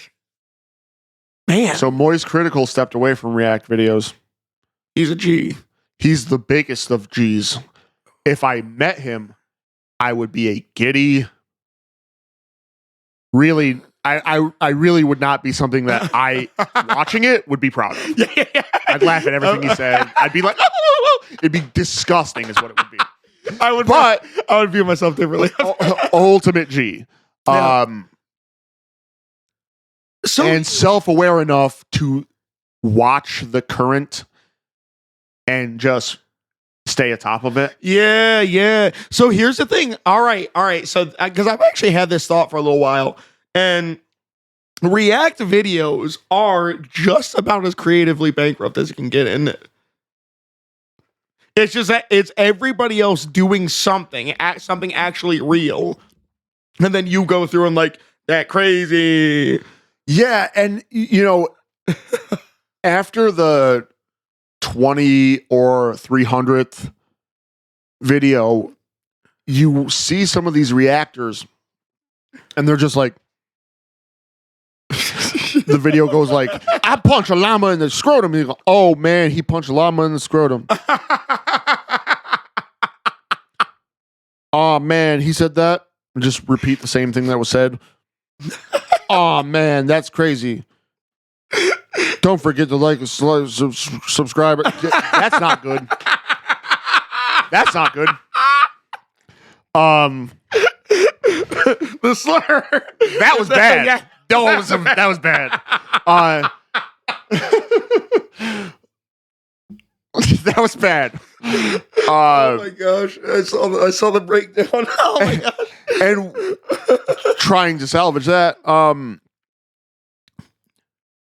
Man. So Moist Critical stepped away from React videos. He's a G. He's the biggest of G's. If I met him, I would be a giddy. Really, I really would not be something that I, watching it, would be proud of. Yeah. I'd laugh at everything he said. I'd be like, oh. It'd be disgusting is what it would be. I would view myself differently. Ultimate G. So and self-aware enough to watch the current and just stay atop of it. Yeah. So here's the thing. All right. So because I've actually had this thought for a little while, and React videos are just about as creatively bankrupt as you can get, isn't it? It's just that it's everybody else doing something actually real, and then you go through and like that crazy. Yeah, and after the 20 or 300th video, you see some of these reactors, and they're just like, the video goes like, I punch a llama in the scrotum. And you go, oh man, he punched a llama in the scrotum. Oh man, he said that. And just repeat the same thing that was said. Oh man, that's crazy. Don't forget to like, subscribe. That's not good. That's not good. The slur. That was bad. Yeah. That was bad. That was bad. Oh my gosh. I saw the breakdown. Oh my gosh. And trying to salvage that,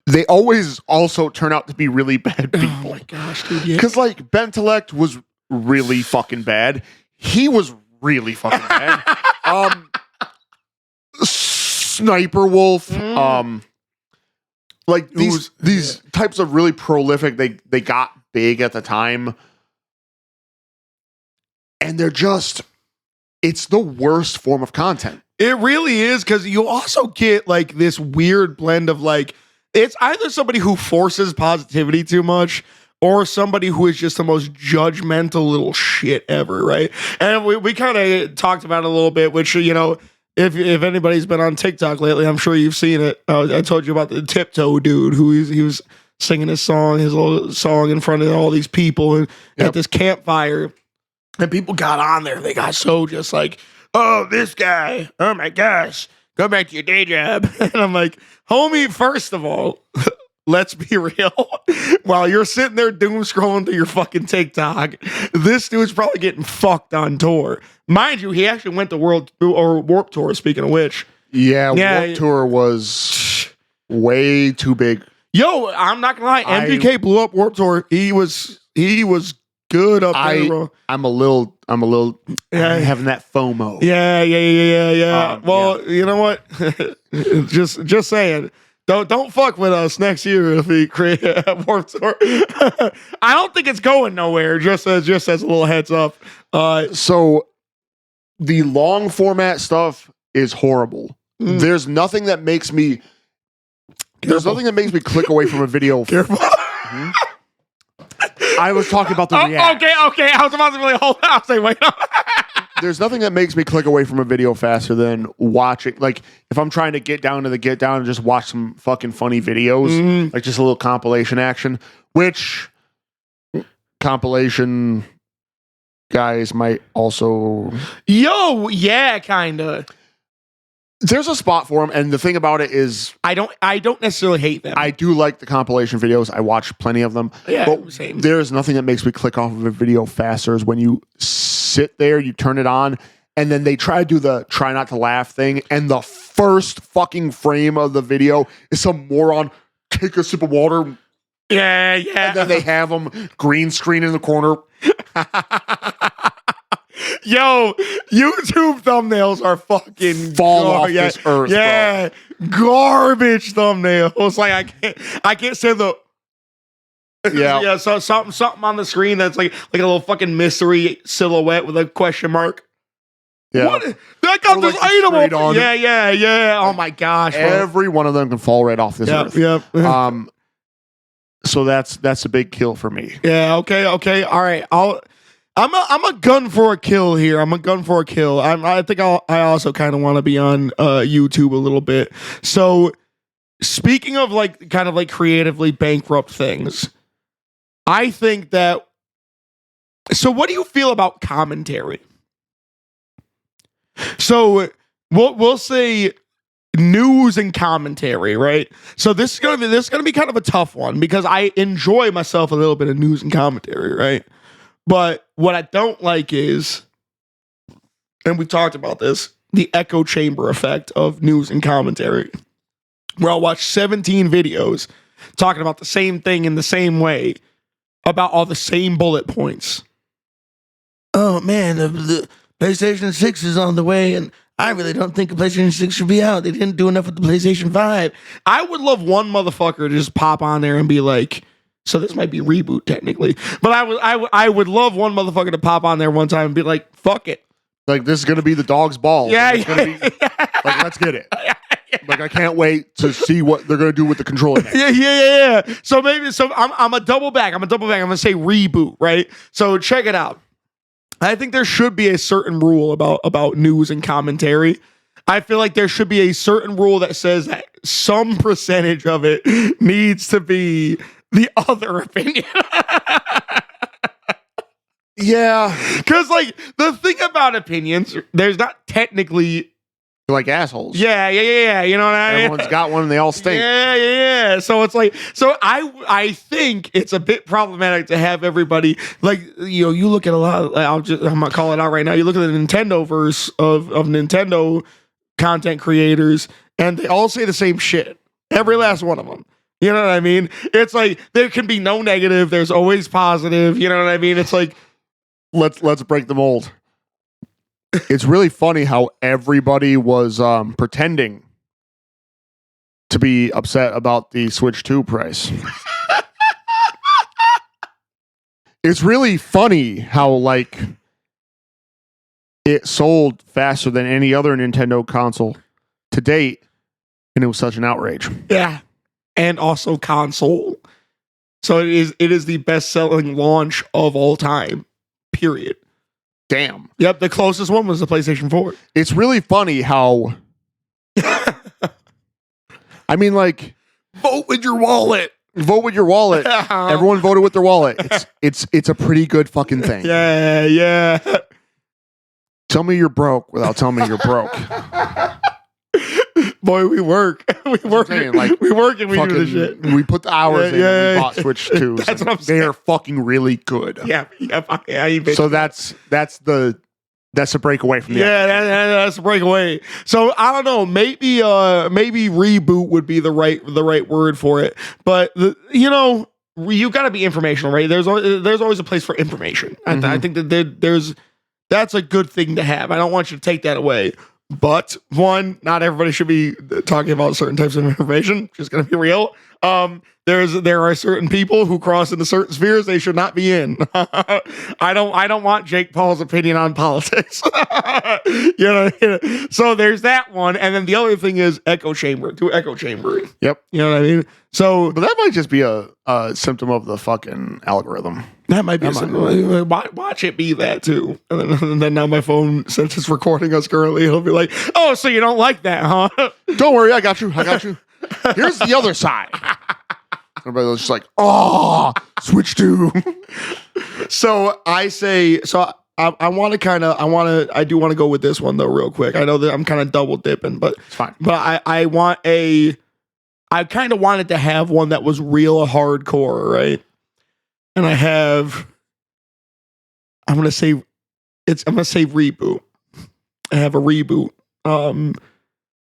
they always also turn out to be really bad people. Oh my gosh, dude. Yeah. Because like Bentelect was really fucking bad. He was really fucking bad. Sniper Wolf. Like these types of really prolific. They got big at the time, and they're just. It's the worst form of content. It really is, because you also get like this weird blend of like, it's either somebody who forces positivity too much or somebody who is just the most judgmental little shit ever, right? And we kind of talked about it a little bit, which, you know, if anybody's been on TikTok lately, I'm sure you've seen it. I told you about the Tiptoe dude who he was singing his little song in front of all these people and at this campfire. And people got on there. They got so just like, oh, this guy. Oh, my gosh. Go back to your day job. And I'm like, homie, first of all, let's be real. While you're sitting there doom scrolling through your fucking TikTok, this dude's probably getting fucked on tour. Mind you, he actually went to Warped Tour, speaking of which. Yeah, Warped Tour was way too big. Yo, I'm not going to lie. MGK blew up Warped Tour. He was good up there, bro. I'm a little having that FOMO. Yeah. Well, you know what? just saying. Don't fuck with us next year if we create a Warped Tour. I don't think it's going nowhere. Just as a little heads up. So the long format stuff is horrible. There's nothing that makes me. There's nothing that makes me click away from a video. Careful. I was talking about the react. Okay. I was about to really hold out. Say, wait. There's nothing that makes me click away from a video faster than watching. Like, if I'm trying to get down and just watch some fucking funny videos, like just a little compilation action, which compilation guys might also. Yo, yeah, kind of. There's a spot for them, and the thing about it is, I don't necessarily hate them. I do like the compilation videos. I watch plenty of them. Yeah, but same. There's nothing that makes me click off of a video faster is when you sit there, you turn it on, and then they try to do the try not to laugh thing, and the first fucking frame of the video is some moron take a sip of water. Yeah. And then they have them green screen in the corner. Yo, YouTube thumbnails are fucking fall off this earth. Yeah, bro. Garbage thumbnails. Like I can't say the. Yeah. So something on the screen that's like a little fucking mystery silhouette with a question mark. Yeah. What? That got this like item on. Yeah. Oh my gosh. Bro. Every one of them can fall right off this earth. Yep. So that's a big kill for me. Yeah. Okay. All right. I'm a gun for a kill here. I think I also kind of want to be on YouTube a little bit. So speaking of like kind of like creatively bankrupt things, I think that. So what do you feel about commentary? So we'll say news and commentary, right? So this is gonna be kind of a tough one because I enjoy myself a little bit of news and commentary, right? But what I don't like is, and we've talked about this, the echo chamber effect of news and commentary, where I'll watch 17 videos talking about the same thing in the same way about all the same bullet points. Oh man, the PlayStation 6 is on the way, and I really don't think a PlayStation 6 should be out. They didn't do enough with the PlayStation 5. I would love one motherfucker to just pop on there and be like, so this might be Reboot technically, but I would love one motherfucker to pop on there one time and be like, fuck it. Like, this is going to be the dog's ball. Yeah. Like, let's get it. Like, I can't wait to see what they're going to do with the controller. Yeah. So I'm a double back. I'm going to say Reboot, right? So check it out. I think there should be a certain rule about news and commentary. I feel like there should be a certain rule that says that some percentage of it needs to be the other opinion. Yeah. Because, like, the thing about opinions, there's not technically... They're like assholes. Yeah. You know what I mean? Everyone's got one and they all stink. Yeah. So it's like... So I think it's a bit problematic to have everybody... Like, you know, you look at a lot of... I'm going to call it out right now. You look at the Nintendo-verse of Nintendo content creators, and they all say the same shit. Every last one of them. You know what I mean? It's like there can be no negative. There's always positive. You know what I mean? It's like let's break the mold. It's really funny how everybody was pretending to be upset about the Switch 2 price. It's really funny how like it sold faster than any other Nintendo console to date, and it was such an outrage. Yeah. And also console. So it is the best-selling launch of all time. Period. Damn. Yep, the closest one was the PlayStation 4. It's really funny how I mean, like, vote with your wallet. Vote with your wallet. Everyone voted with their wallet. It's a pretty good fucking thing. Yeah. Tell me you're broke without telling me you're broke. Boy, we work. We work and we do this shit. We put the hours in and we bought Switch 2s. That's what I'm saying. They are fucking really good. Yeah. So that's the breakaway from the episode. That's a breakaway. So I don't know. Maybe reboot would be the right word for it. But you got to be informational, right? There's always a place for information. Mm-hmm. I think that that's a good thing to have. I don't want you to take that away. But one, not everybody should be talking about certain types of information. Just gonna be real. There are certain people who cross into certain spheres they should not be in. I don't want Jake Paul's opinion on politics. So there's that one, and then the other thing is echo chambering. Yep. You know what I mean? So, but that might just be a symptom of the fucking algorithm. That might be something. Watch it be that too. And then now my phone, since it's recording us currently, it'll be like, oh, so you don't like that, huh? Don't worry, I got you. Here's the other side. Everybody was just like, oh, Switch 2. So I say, I do want to go with this one though, real quick. I know that I'm kind of double dipping, but it's fine. But I kind of wanted to have one that was real hardcore, right? And I'm gonna say reboot. I have a reboot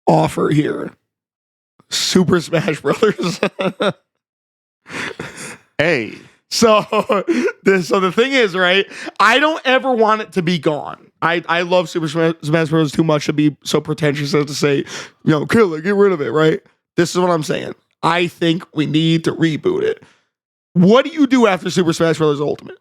offer here. Super Smash Brothers. Hey. So the thing is, right? I don't ever want it to be gone. I love Super Smash Bros. Too much to be so pretentious as to say, kill it, get rid of it, right? This is what I'm saying. I think we need to reboot it. What do you do after Super Smash Bros. Ultimate?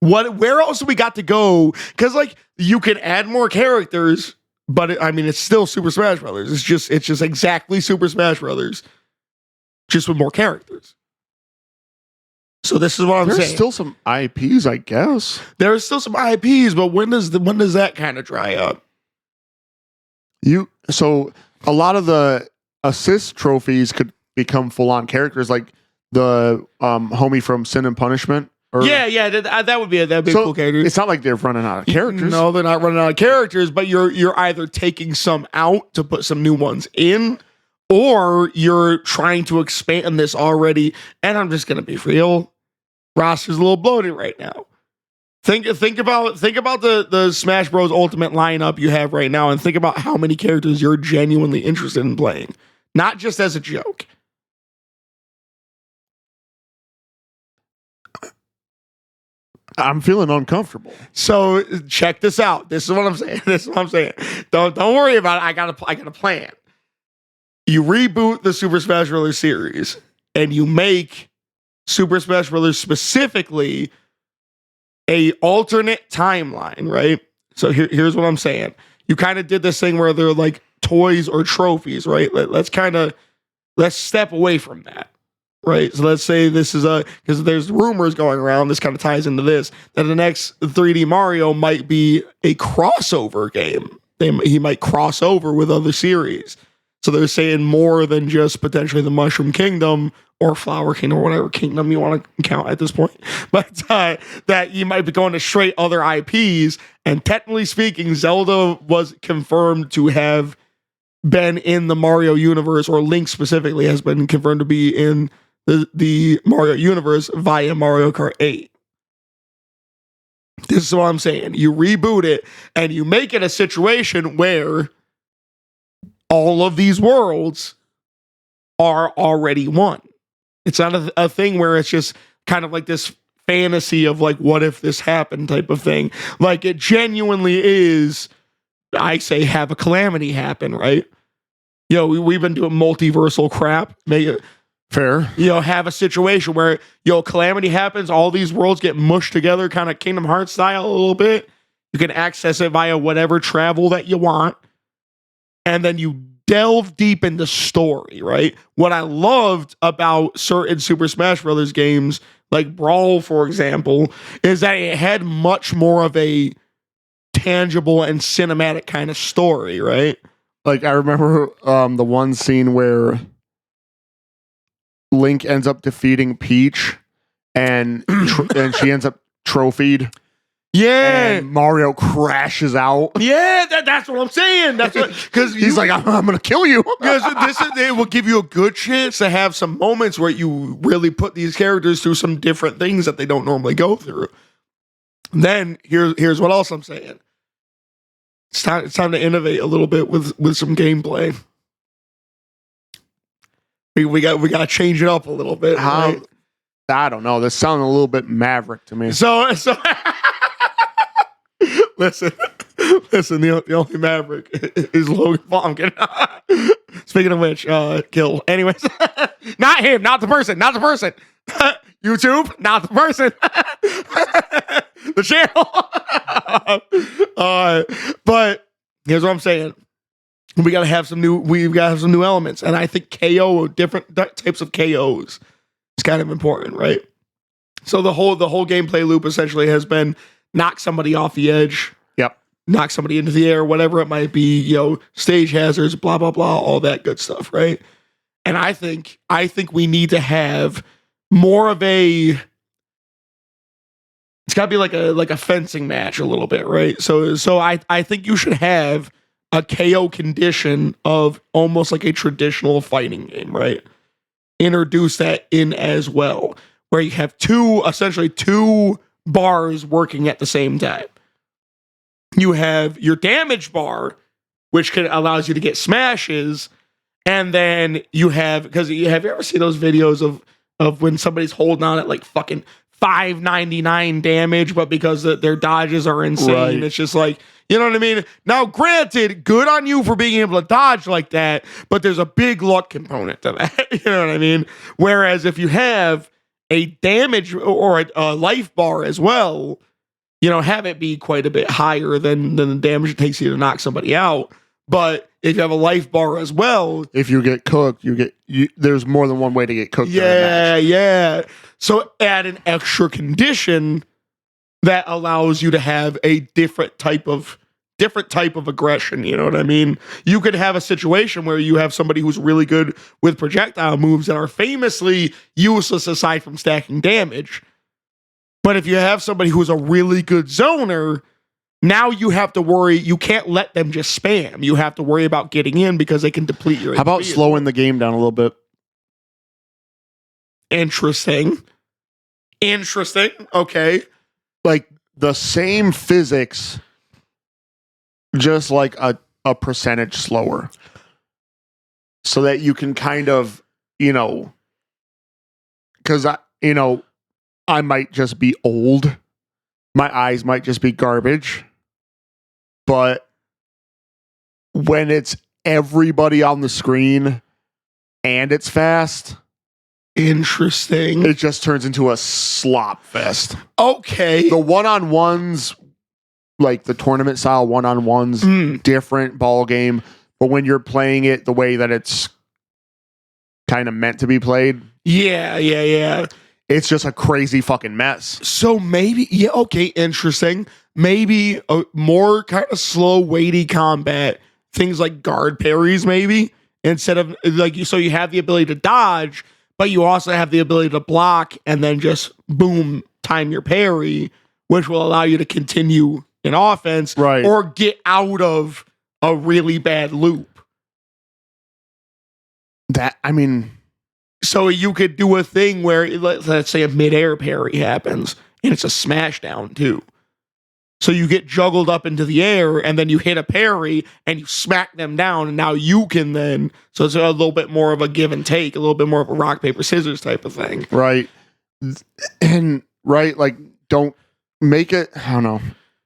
Where else do we got to go? Because you can add more characters, but it's still Super Smash Brothers. It's just exactly Super Smash Brothers, just with more characters. So this is what I'm saying. There's still some IPs, I guess. There's still some IPs, but when does that kind of dry up? So a lot of the assist trophies could become full-on characters, like the homie from Sin and Punishment. That would be a cool character. It's not like they're running out of characters. No, they're not running out of characters, but you're either taking some out to put some new ones in, or you're trying to expand this already. And I'm just gonna be real, roster's a little bloated right now. Think about the Smash Bros. Ultimate lineup you have right now, and think about how many characters you're genuinely interested in playing, not just as a joke. I'm feeling uncomfortable. So check this out. This is what I'm saying. Don't worry about it. I got a plan. You reboot the Super Smash Bros. Series, and you make Super Smash Bros. Specifically a alternate timeline, right? So here's what I'm saying. You kind of did this thing where they're like toys or trophies, right? Let's step away from that, right? So let's say this is because there's rumors going around, this kind of ties into this, that the next 3D Mario might be a crossover game. He might cross over with other series. So they're saying more than just potentially the Mushroom Kingdom or Flower Kingdom or whatever kingdom you want to count at this point. But that you might be going to straight other IPs. And technically speaking, Zelda was confirmed to have been in the Mario universe, or Link specifically has been confirmed to be in the Mario universe via Mario Kart 8. This is what I'm saying. You reboot it and you make it a situation where all of these worlds are already one. It's not a thing where it's just kind of like this fantasy of like, what if this happened type of thing. Like it genuinely is, I say, have a calamity happen, right? We've been doing multiversal crap. Make it fair. Have a situation where, calamity happens, all these worlds get mushed together, kind of Kingdom Hearts style a little bit. You can access it via whatever travel that you want. And then you delve deep into story, right? What I loved about certain Super Smash Brothers games, like Brawl, for example, is that it had much more of a tangible and cinematic kind of story, right? Like I remember the one scene where Link ends up defeating Peach, and and she ends up trophied. Yeah, and Mario crashes out. Yeah, that's what I'm saying. That's what, because he's like, I'm gonna kill you. Because it will give you a good chance to have some moments where you really put these characters through some different things that they don't normally go through. Then here's what else I'm saying. It's time to innovate a little bit with some gameplay. We got to change it up a little bit. Right? I don't know. This sounds a little bit Maverick to me. So listen. The only Maverick is Logan Paul. I'm kidding. Speaking of which, kill. Anyways, not him, not the person. YouTube, not the person. The channel. But here's what I'm saying. We've got to have some new elements, and I think KO, different types of KOs, is kind of important, right? So the whole gameplay loop essentially has been knock somebody off the edge, knock somebody into the air, whatever it might be, stage hazards, blah blah blah, all that good stuff, right? And I think we need to have more of a. It's got to be like a fencing match a little bit, right? So I think you should have a KO condition of almost like a traditional fighting game, right? Introduce that in as well, where you have essentially two bars working at the same time. You have your damage bar, which allows you to get smashes, and then you have, because have you ever seen those videos of when somebody's holding on at like fucking 599 damage, but because their dodges are insane, right. It's just like, you know what I mean? Now, granted, good on you for being able to dodge like that, but there's a big luck component to that. You know what I mean? Whereas if you have a damage or a life bar as well, have it be quite a bit higher than the damage it takes you to knock somebody out. But if you have a life bar as well, if you get cooked, there's more than one way to get cooked. Yeah. So add an extra condition that allows you to have a different type of aggression. You know what I mean? You could have a situation where you have somebody who's really good with projectile moves that are famously useless aside from stacking damage. But if you have somebody who's a really good zoner, now you have to worry. You can't let them just spam. You have to worry about getting in because they can deplete your. How about slowing the game down a little bit? Interesting. Okay. Like the same physics, just like a percentage slower. So that you can kind of, because I might just be old. My eyes might just be garbage. But when it's everybody on the screen and it's fast, interesting. It just turns into a slop fest. Okay. The one-on-ones, like the tournament style one-on-ones, different ball game. But when you're playing it the way that it's kind of meant to be played. Yeah. It's just a crazy fucking mess. So maybe, interesting. Maybe a more kind of slow, weighty combat. Things like guard parries, maybe. Instead of, so you have the ability to dodge, but you also have the ability to block and then just, boom, time your parry, which will allow you to continue in offense. Right. Or get out of a really bad loop. So you could do a thing where, let's say a mid-air parry happens, and it's a smash down too. So you get juggled up into the air, and then you hit a parry, and you smack them down, and now you can then. So it's a little bit more of a give and take, a little bit more of a rock paper scissors type of thing, right? And like don't make it. I don't know.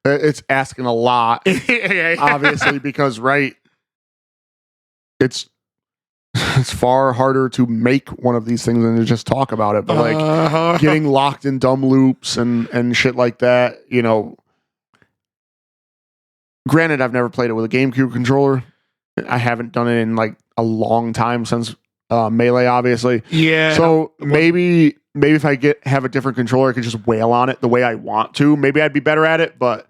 It's asking a lot, obviously, because it's far harder to make one of these things than to just talk about it. But like getting locked in dumb loops and shit like that, Granted, I've never played it with a GameCube controller. I haven't done it in like a long time since Melee, obviously. Yeah. So maybe if I have a different controller, I could just wail on it the way I want to. Maybe I'd be better at it. But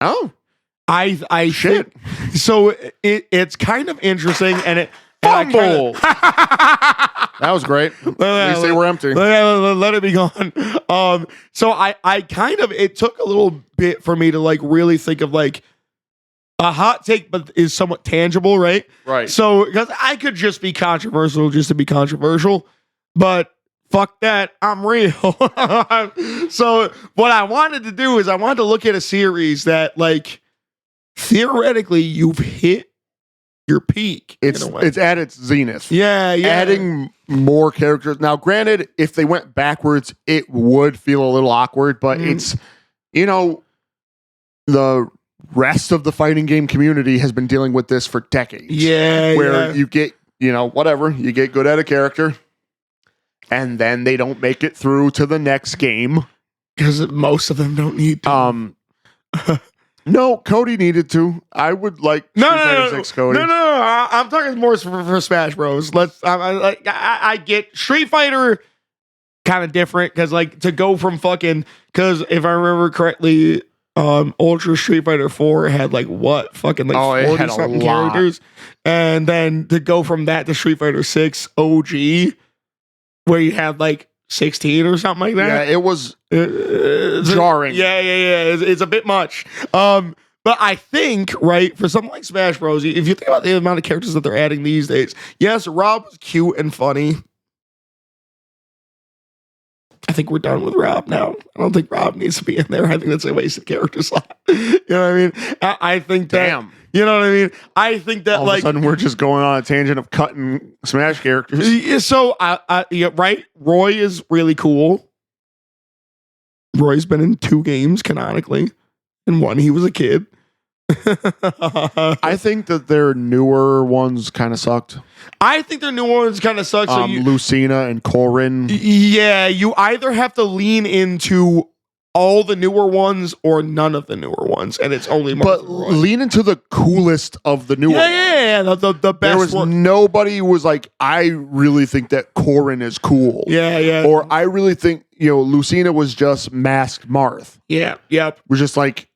I shit. So it's kind of interesting, and it. Fumble. That was great. At least they were empty. Let it be gone. So I kind of, it took a little bit for me to like really think of like a hot take, but is somewhat tangible, right? Right. So because I could just be controversial just to be controversial, but fuck that, I'm real. So what I wanted to do is I wanted to look at a series that like theoretically you've hit your peak. It's at its zenith. Yeah. Adding more characters. Now, granted, if they went backwards, it would feel a little awkward, but it's, the rest of the fighting game community has been dealing with this for decades. Yeah. Where you get, you get good at a character and then they don't make it through to the next game. Because most of them don't need to. No, Cody needed to. I would like Street Fighter 6 Cody. No. I'm talking more for Smash Bros. I get Street Fighter kind of different because like to go from fucking, because if I remember correctly, Ultra Street Fighter 4 had like what fucking like 40 something characters, and then to go from that to Street Fighter 6 OG, where you had like 16 or something like that. Yeah, it was jarring. Yeah. It's a bit much. But I think, right, for something like Smash Bros., if you think about the amount of characters that they're adding these days, yes, Rob was cute and funny. I think we're done with Rob now. I don't think Rob needs to be in there. I think that's a wasted character slot. You know what I mean? I think that. Damn. You know what I mean? I think that all of a sudden we're just going on a tangent of cutting Smash characters. So, right? Roy is really cool. Roy's been in 2 games canonically. In 1, he was a kid. I think that their newer ones kind of sucked. I think their newer ones kind of sucked. So Lucina and Corin. Yeah, you either have to lean into all the newer ones or none of the newer ones, and it's only but lean into the coolest of the newer ones. Yeah, the best. There was nobody was like, I really think that Corin is cool. Yeah. Or I really think, Lucina was just masked Marth. Yeah, yep. Was just like,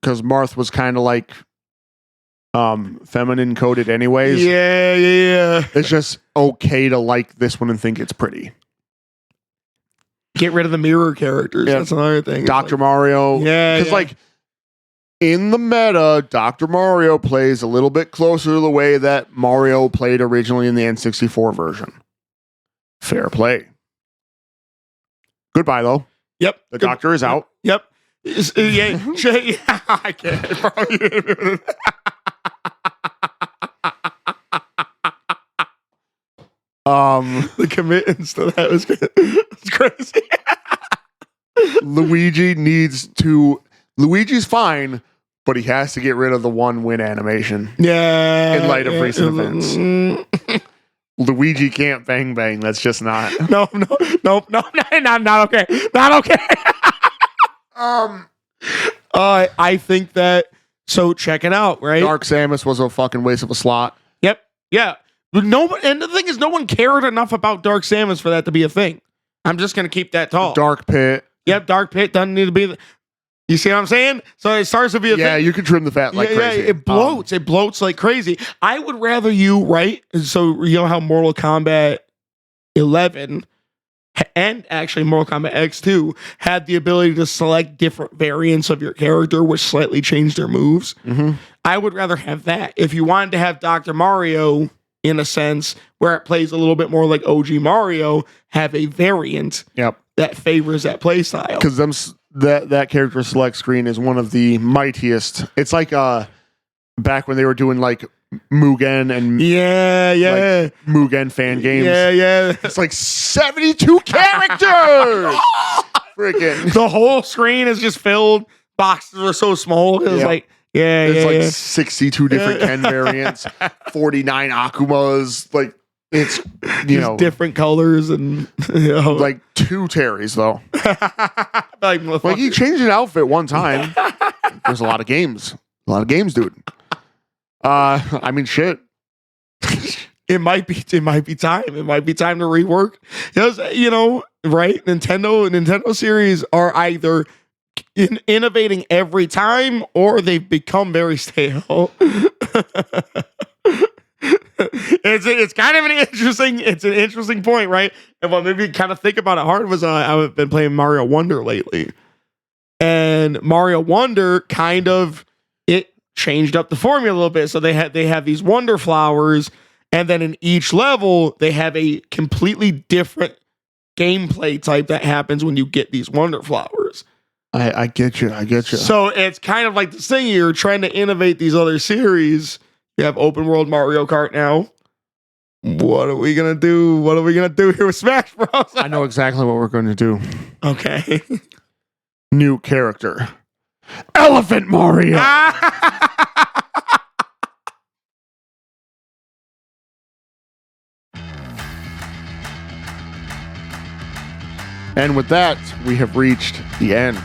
because Marth was kind of like feminine coded anyways. Yeah. It's just okay to like this one and think it's pretty. Get rid of the mirror characters. Yeah. That's another thing. Dr. Mario. Yeah. Because like in the meta, Dr. Mario plays a little bit closer to the way that Mario played originally in the N64 version. Fair play. Goodbye though. Yep. The doctor is out. Yep. Yeah. I can't, bro. The commitments to that was crazy. Luigi's fine, but he has to get rid of the 1-win animation. Yeah. In light of recent events. Luigi can't bang bang. That's just not. No, not okay. Not okay. I think that, so check it out, right? Dark Samus was a fucking waste of a slot. Yep. Yeah. But and the thing is, no one cared enough about Dark Samus for that to be a thing. I'm just going to keep that tall. Dark Pit. Yep, Dark Pit doesn't need to be. You see what I'm saying? So it starts to be a thing. Yeah, you can trim the fat like crazy. Yeah, it bloats. It bloats like crazy. I would rather you, right? So you know how Mortal Kombat 11 and actually Mortal Kombat X2 had the ability to select different variants of your character, which slightly changed their moves. Mm-hmm. I would rather have that. If you wanted to have Dr. Mario, in a sense, where it plays a little bit more like OG Mario, have a variant that favors that play style. Because that character select screen is one of the mightiest. It's like back when they were doing like Mugen and like, Mugen fan games. Yeah. It's like 72 characters. Freaking The whole screen is just filled. Boxes are so small. It's like it's 62 different Ken variants, 49 Akumas. Like it's just different colors and like 2 Terrys though. Like he changed an outfit one time. There's a lot of games. Dude. I mean, shit. It might be time. It might be time to rework. Because, right? Nintendo series are either innovating every time or they've become very stale. It's kind of an interesting point, right? And what made me kind of think about it hard was I've been playing Mario Wonder lately. And Mario Wonder kind of changed up the formula a little bit. So they have these Wonder Flowers, and then in each level they have a completely different gameplay type that happens when you get these Wonder Flowers. I get you. So it's kind of like this thing, you're trying to innovate these other series. You have open world Mario Kart now. What are we gonna do? What are we gonna do here with Smash Bros? I know exactly what we're going to do. Okay. New character. Elephant Mario. And with that, we have reached the end.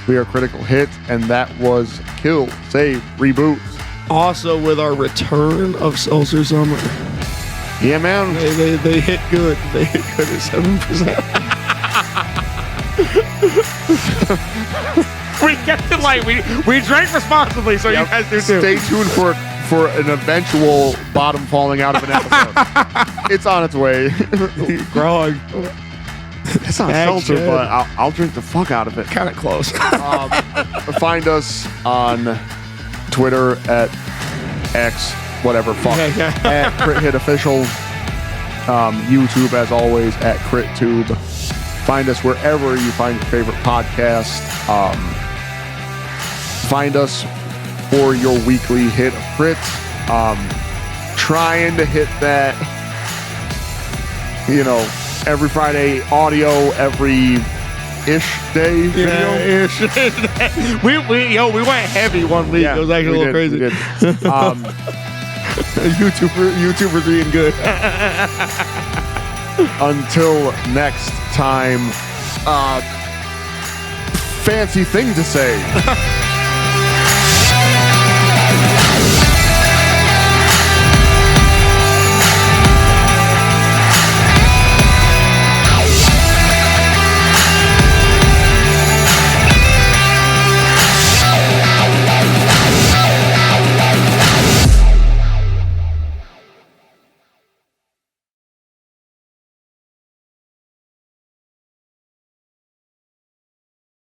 We are Critical Hit, and that was Kill, Save, Reboot. Also with our return of Seltzer Summer. Yeah, man. They hit good. They hit good at 7%. We kept it light. We drank responsibly, so you guys do too. Stay tuned for an eventual bottom falling out of an episode. It's on its way. Grog. It's not seltzer, but I'll drink the fuck out of it. Kind of close. Find us on Twitter at X, whatever, fuck, at Crit Hit Official. YouTube, as always, at CritTube. Find us wherever you find your favorite podcast. Find us for your weekly hit of crit. Trying to hit that, every Friday audio, every ish day video. We went heavy one week. It was actually a little crazy. YouTubers being good. Until next time, fancy thing to say.